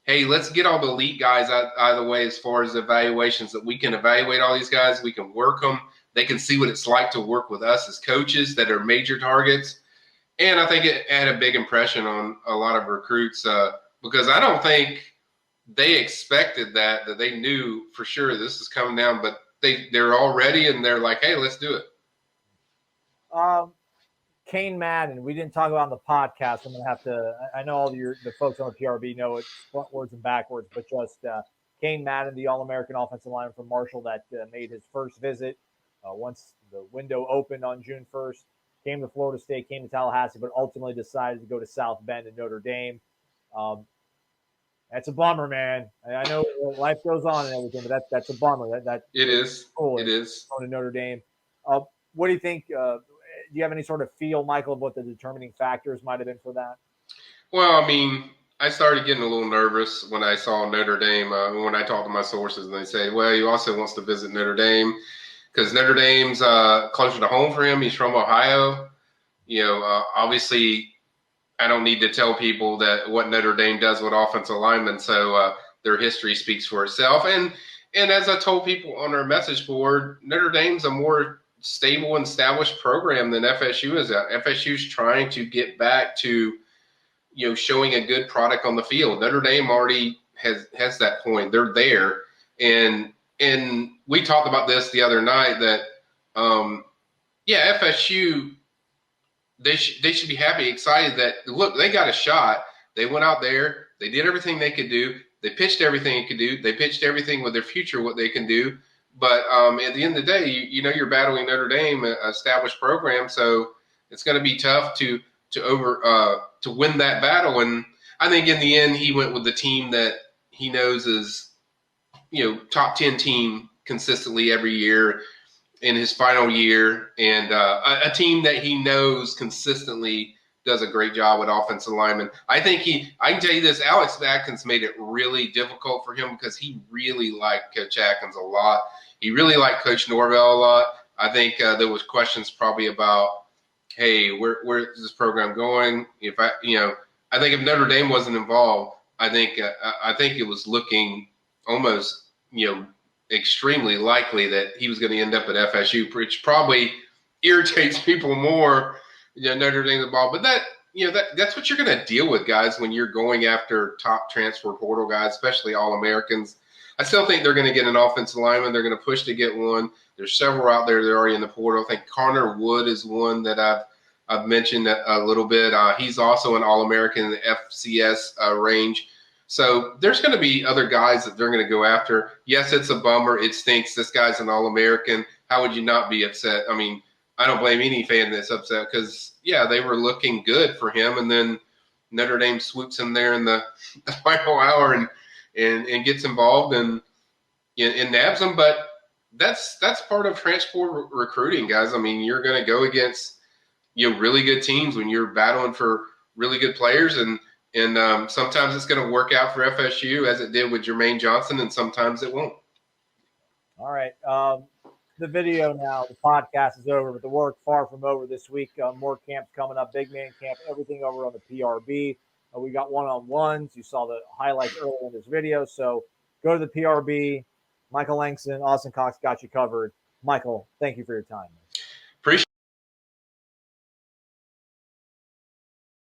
Speaker 7: hey, let's get all the elite guys out of the way as far as evaluations, that we can evaluate all these guys, we can work them, they can see what it's like to work with us as coaches that are major targets. And I think it had a big impression on a lot of recruits because I don't think they expected that they knew for sure this is coming down, but they're all ready and they're like, hey, let's do it.
Speaker 5: Kane Madden, we didn't talk about on the podcast. I'm going to have to – I know all the folks on the PRB know it frontwards and backwards, but just Kane Madden, the All-American offensive lineman from Marshall that made his first visit once the window opened on June 1st, came to Florida State, came to Tallahassee, but ultimately decided to go to South Bend and Notre Dame. That's a bummer, man. I know life goes on and everything, but that's a bummer. That
Speaker 7: it is.
Speaker 5: Cool.
Speaker 7: It is.
Speaker 5: Going to Notre Dame. What do you think? Do you have any sort of feel, Michael, of what the determining factors might have been for that?
Speaker 7: Well, I mean, I started getting a little nervous when I saw Notre Dame. When I talked to my sources, and they say, well, he also wants to visit Notre Dame because Notre Dame's closer to home for him. He's from Ohio. Obviously, I don't need to tell people that what Notre Dame does with offensive linemen, so their history speaks for itself. And as I told people on our message board, Notre Dame's a more stable and established program than FSU is. FSU's trying to get back to, showing a good product on the field. Notre Dame already has that point. They're there. And we talked about this the other night that, FSU, they should be happy, excited that, look, they got a shot. They went out there. They did everything they could do. They pitched everything they could do. They pitched everything with their future, what they can do. But at the end of the day, you're battling Notre Dame, an established program, so it's going to be tough to win that battle. And I think in the end, he went with the team that he knows is, top 10 team consistently every year in his final year, and a team that he knows consistently does a great job with offensive linemen. I can tell you this, Alex Atkins made it really difficult for him because he really liked Coach Atkins a lot. He really liked Coach Norvell a lot. I think there was questions probably about, hey, where is this program going? I think if Notre Dame wasn't involved, I think it was looking almost, extremely likely that he was going to end up at FSU, which probably irritates people more. Notre Dame's involved, but that's what you're going to deal with, guys, when you're going after top transfer portal guys, especially All-Americans. I still think they're going to get an offensive lineman. They're going to push to get one. There's several out there that are already in the portal. I think Connor Wood is one that I've mentioned a little bit. He's also an All-American in the FCS range. So there's going to be other guys that they're going to go after. Yes, it's a bummer. It stinks. This guy's an All-American. How would you not be upset? I mean, I don't blame any fan that's upset because, they were looking good for him, and then Notre Dame swoops him there in the final hour and gets involved and nabs him. But that's part of transport recruiting, guys. I mean, you're going to go against really good teams when you're battling for really good players, and sometimes it's going to work out for FSU as it did with Jermaine Johnson, and sometimes it won't.
Speaker 5: All right. The video now, the podcast is over, but the work far from over this week. More camps coming up, big man camp, everything over on the PRB. We got one-on-ones. You saw the highlights earlier in this video. So go to the PRB. Michael Langston, Austin Cox got you covered. Michael, thank you for your time.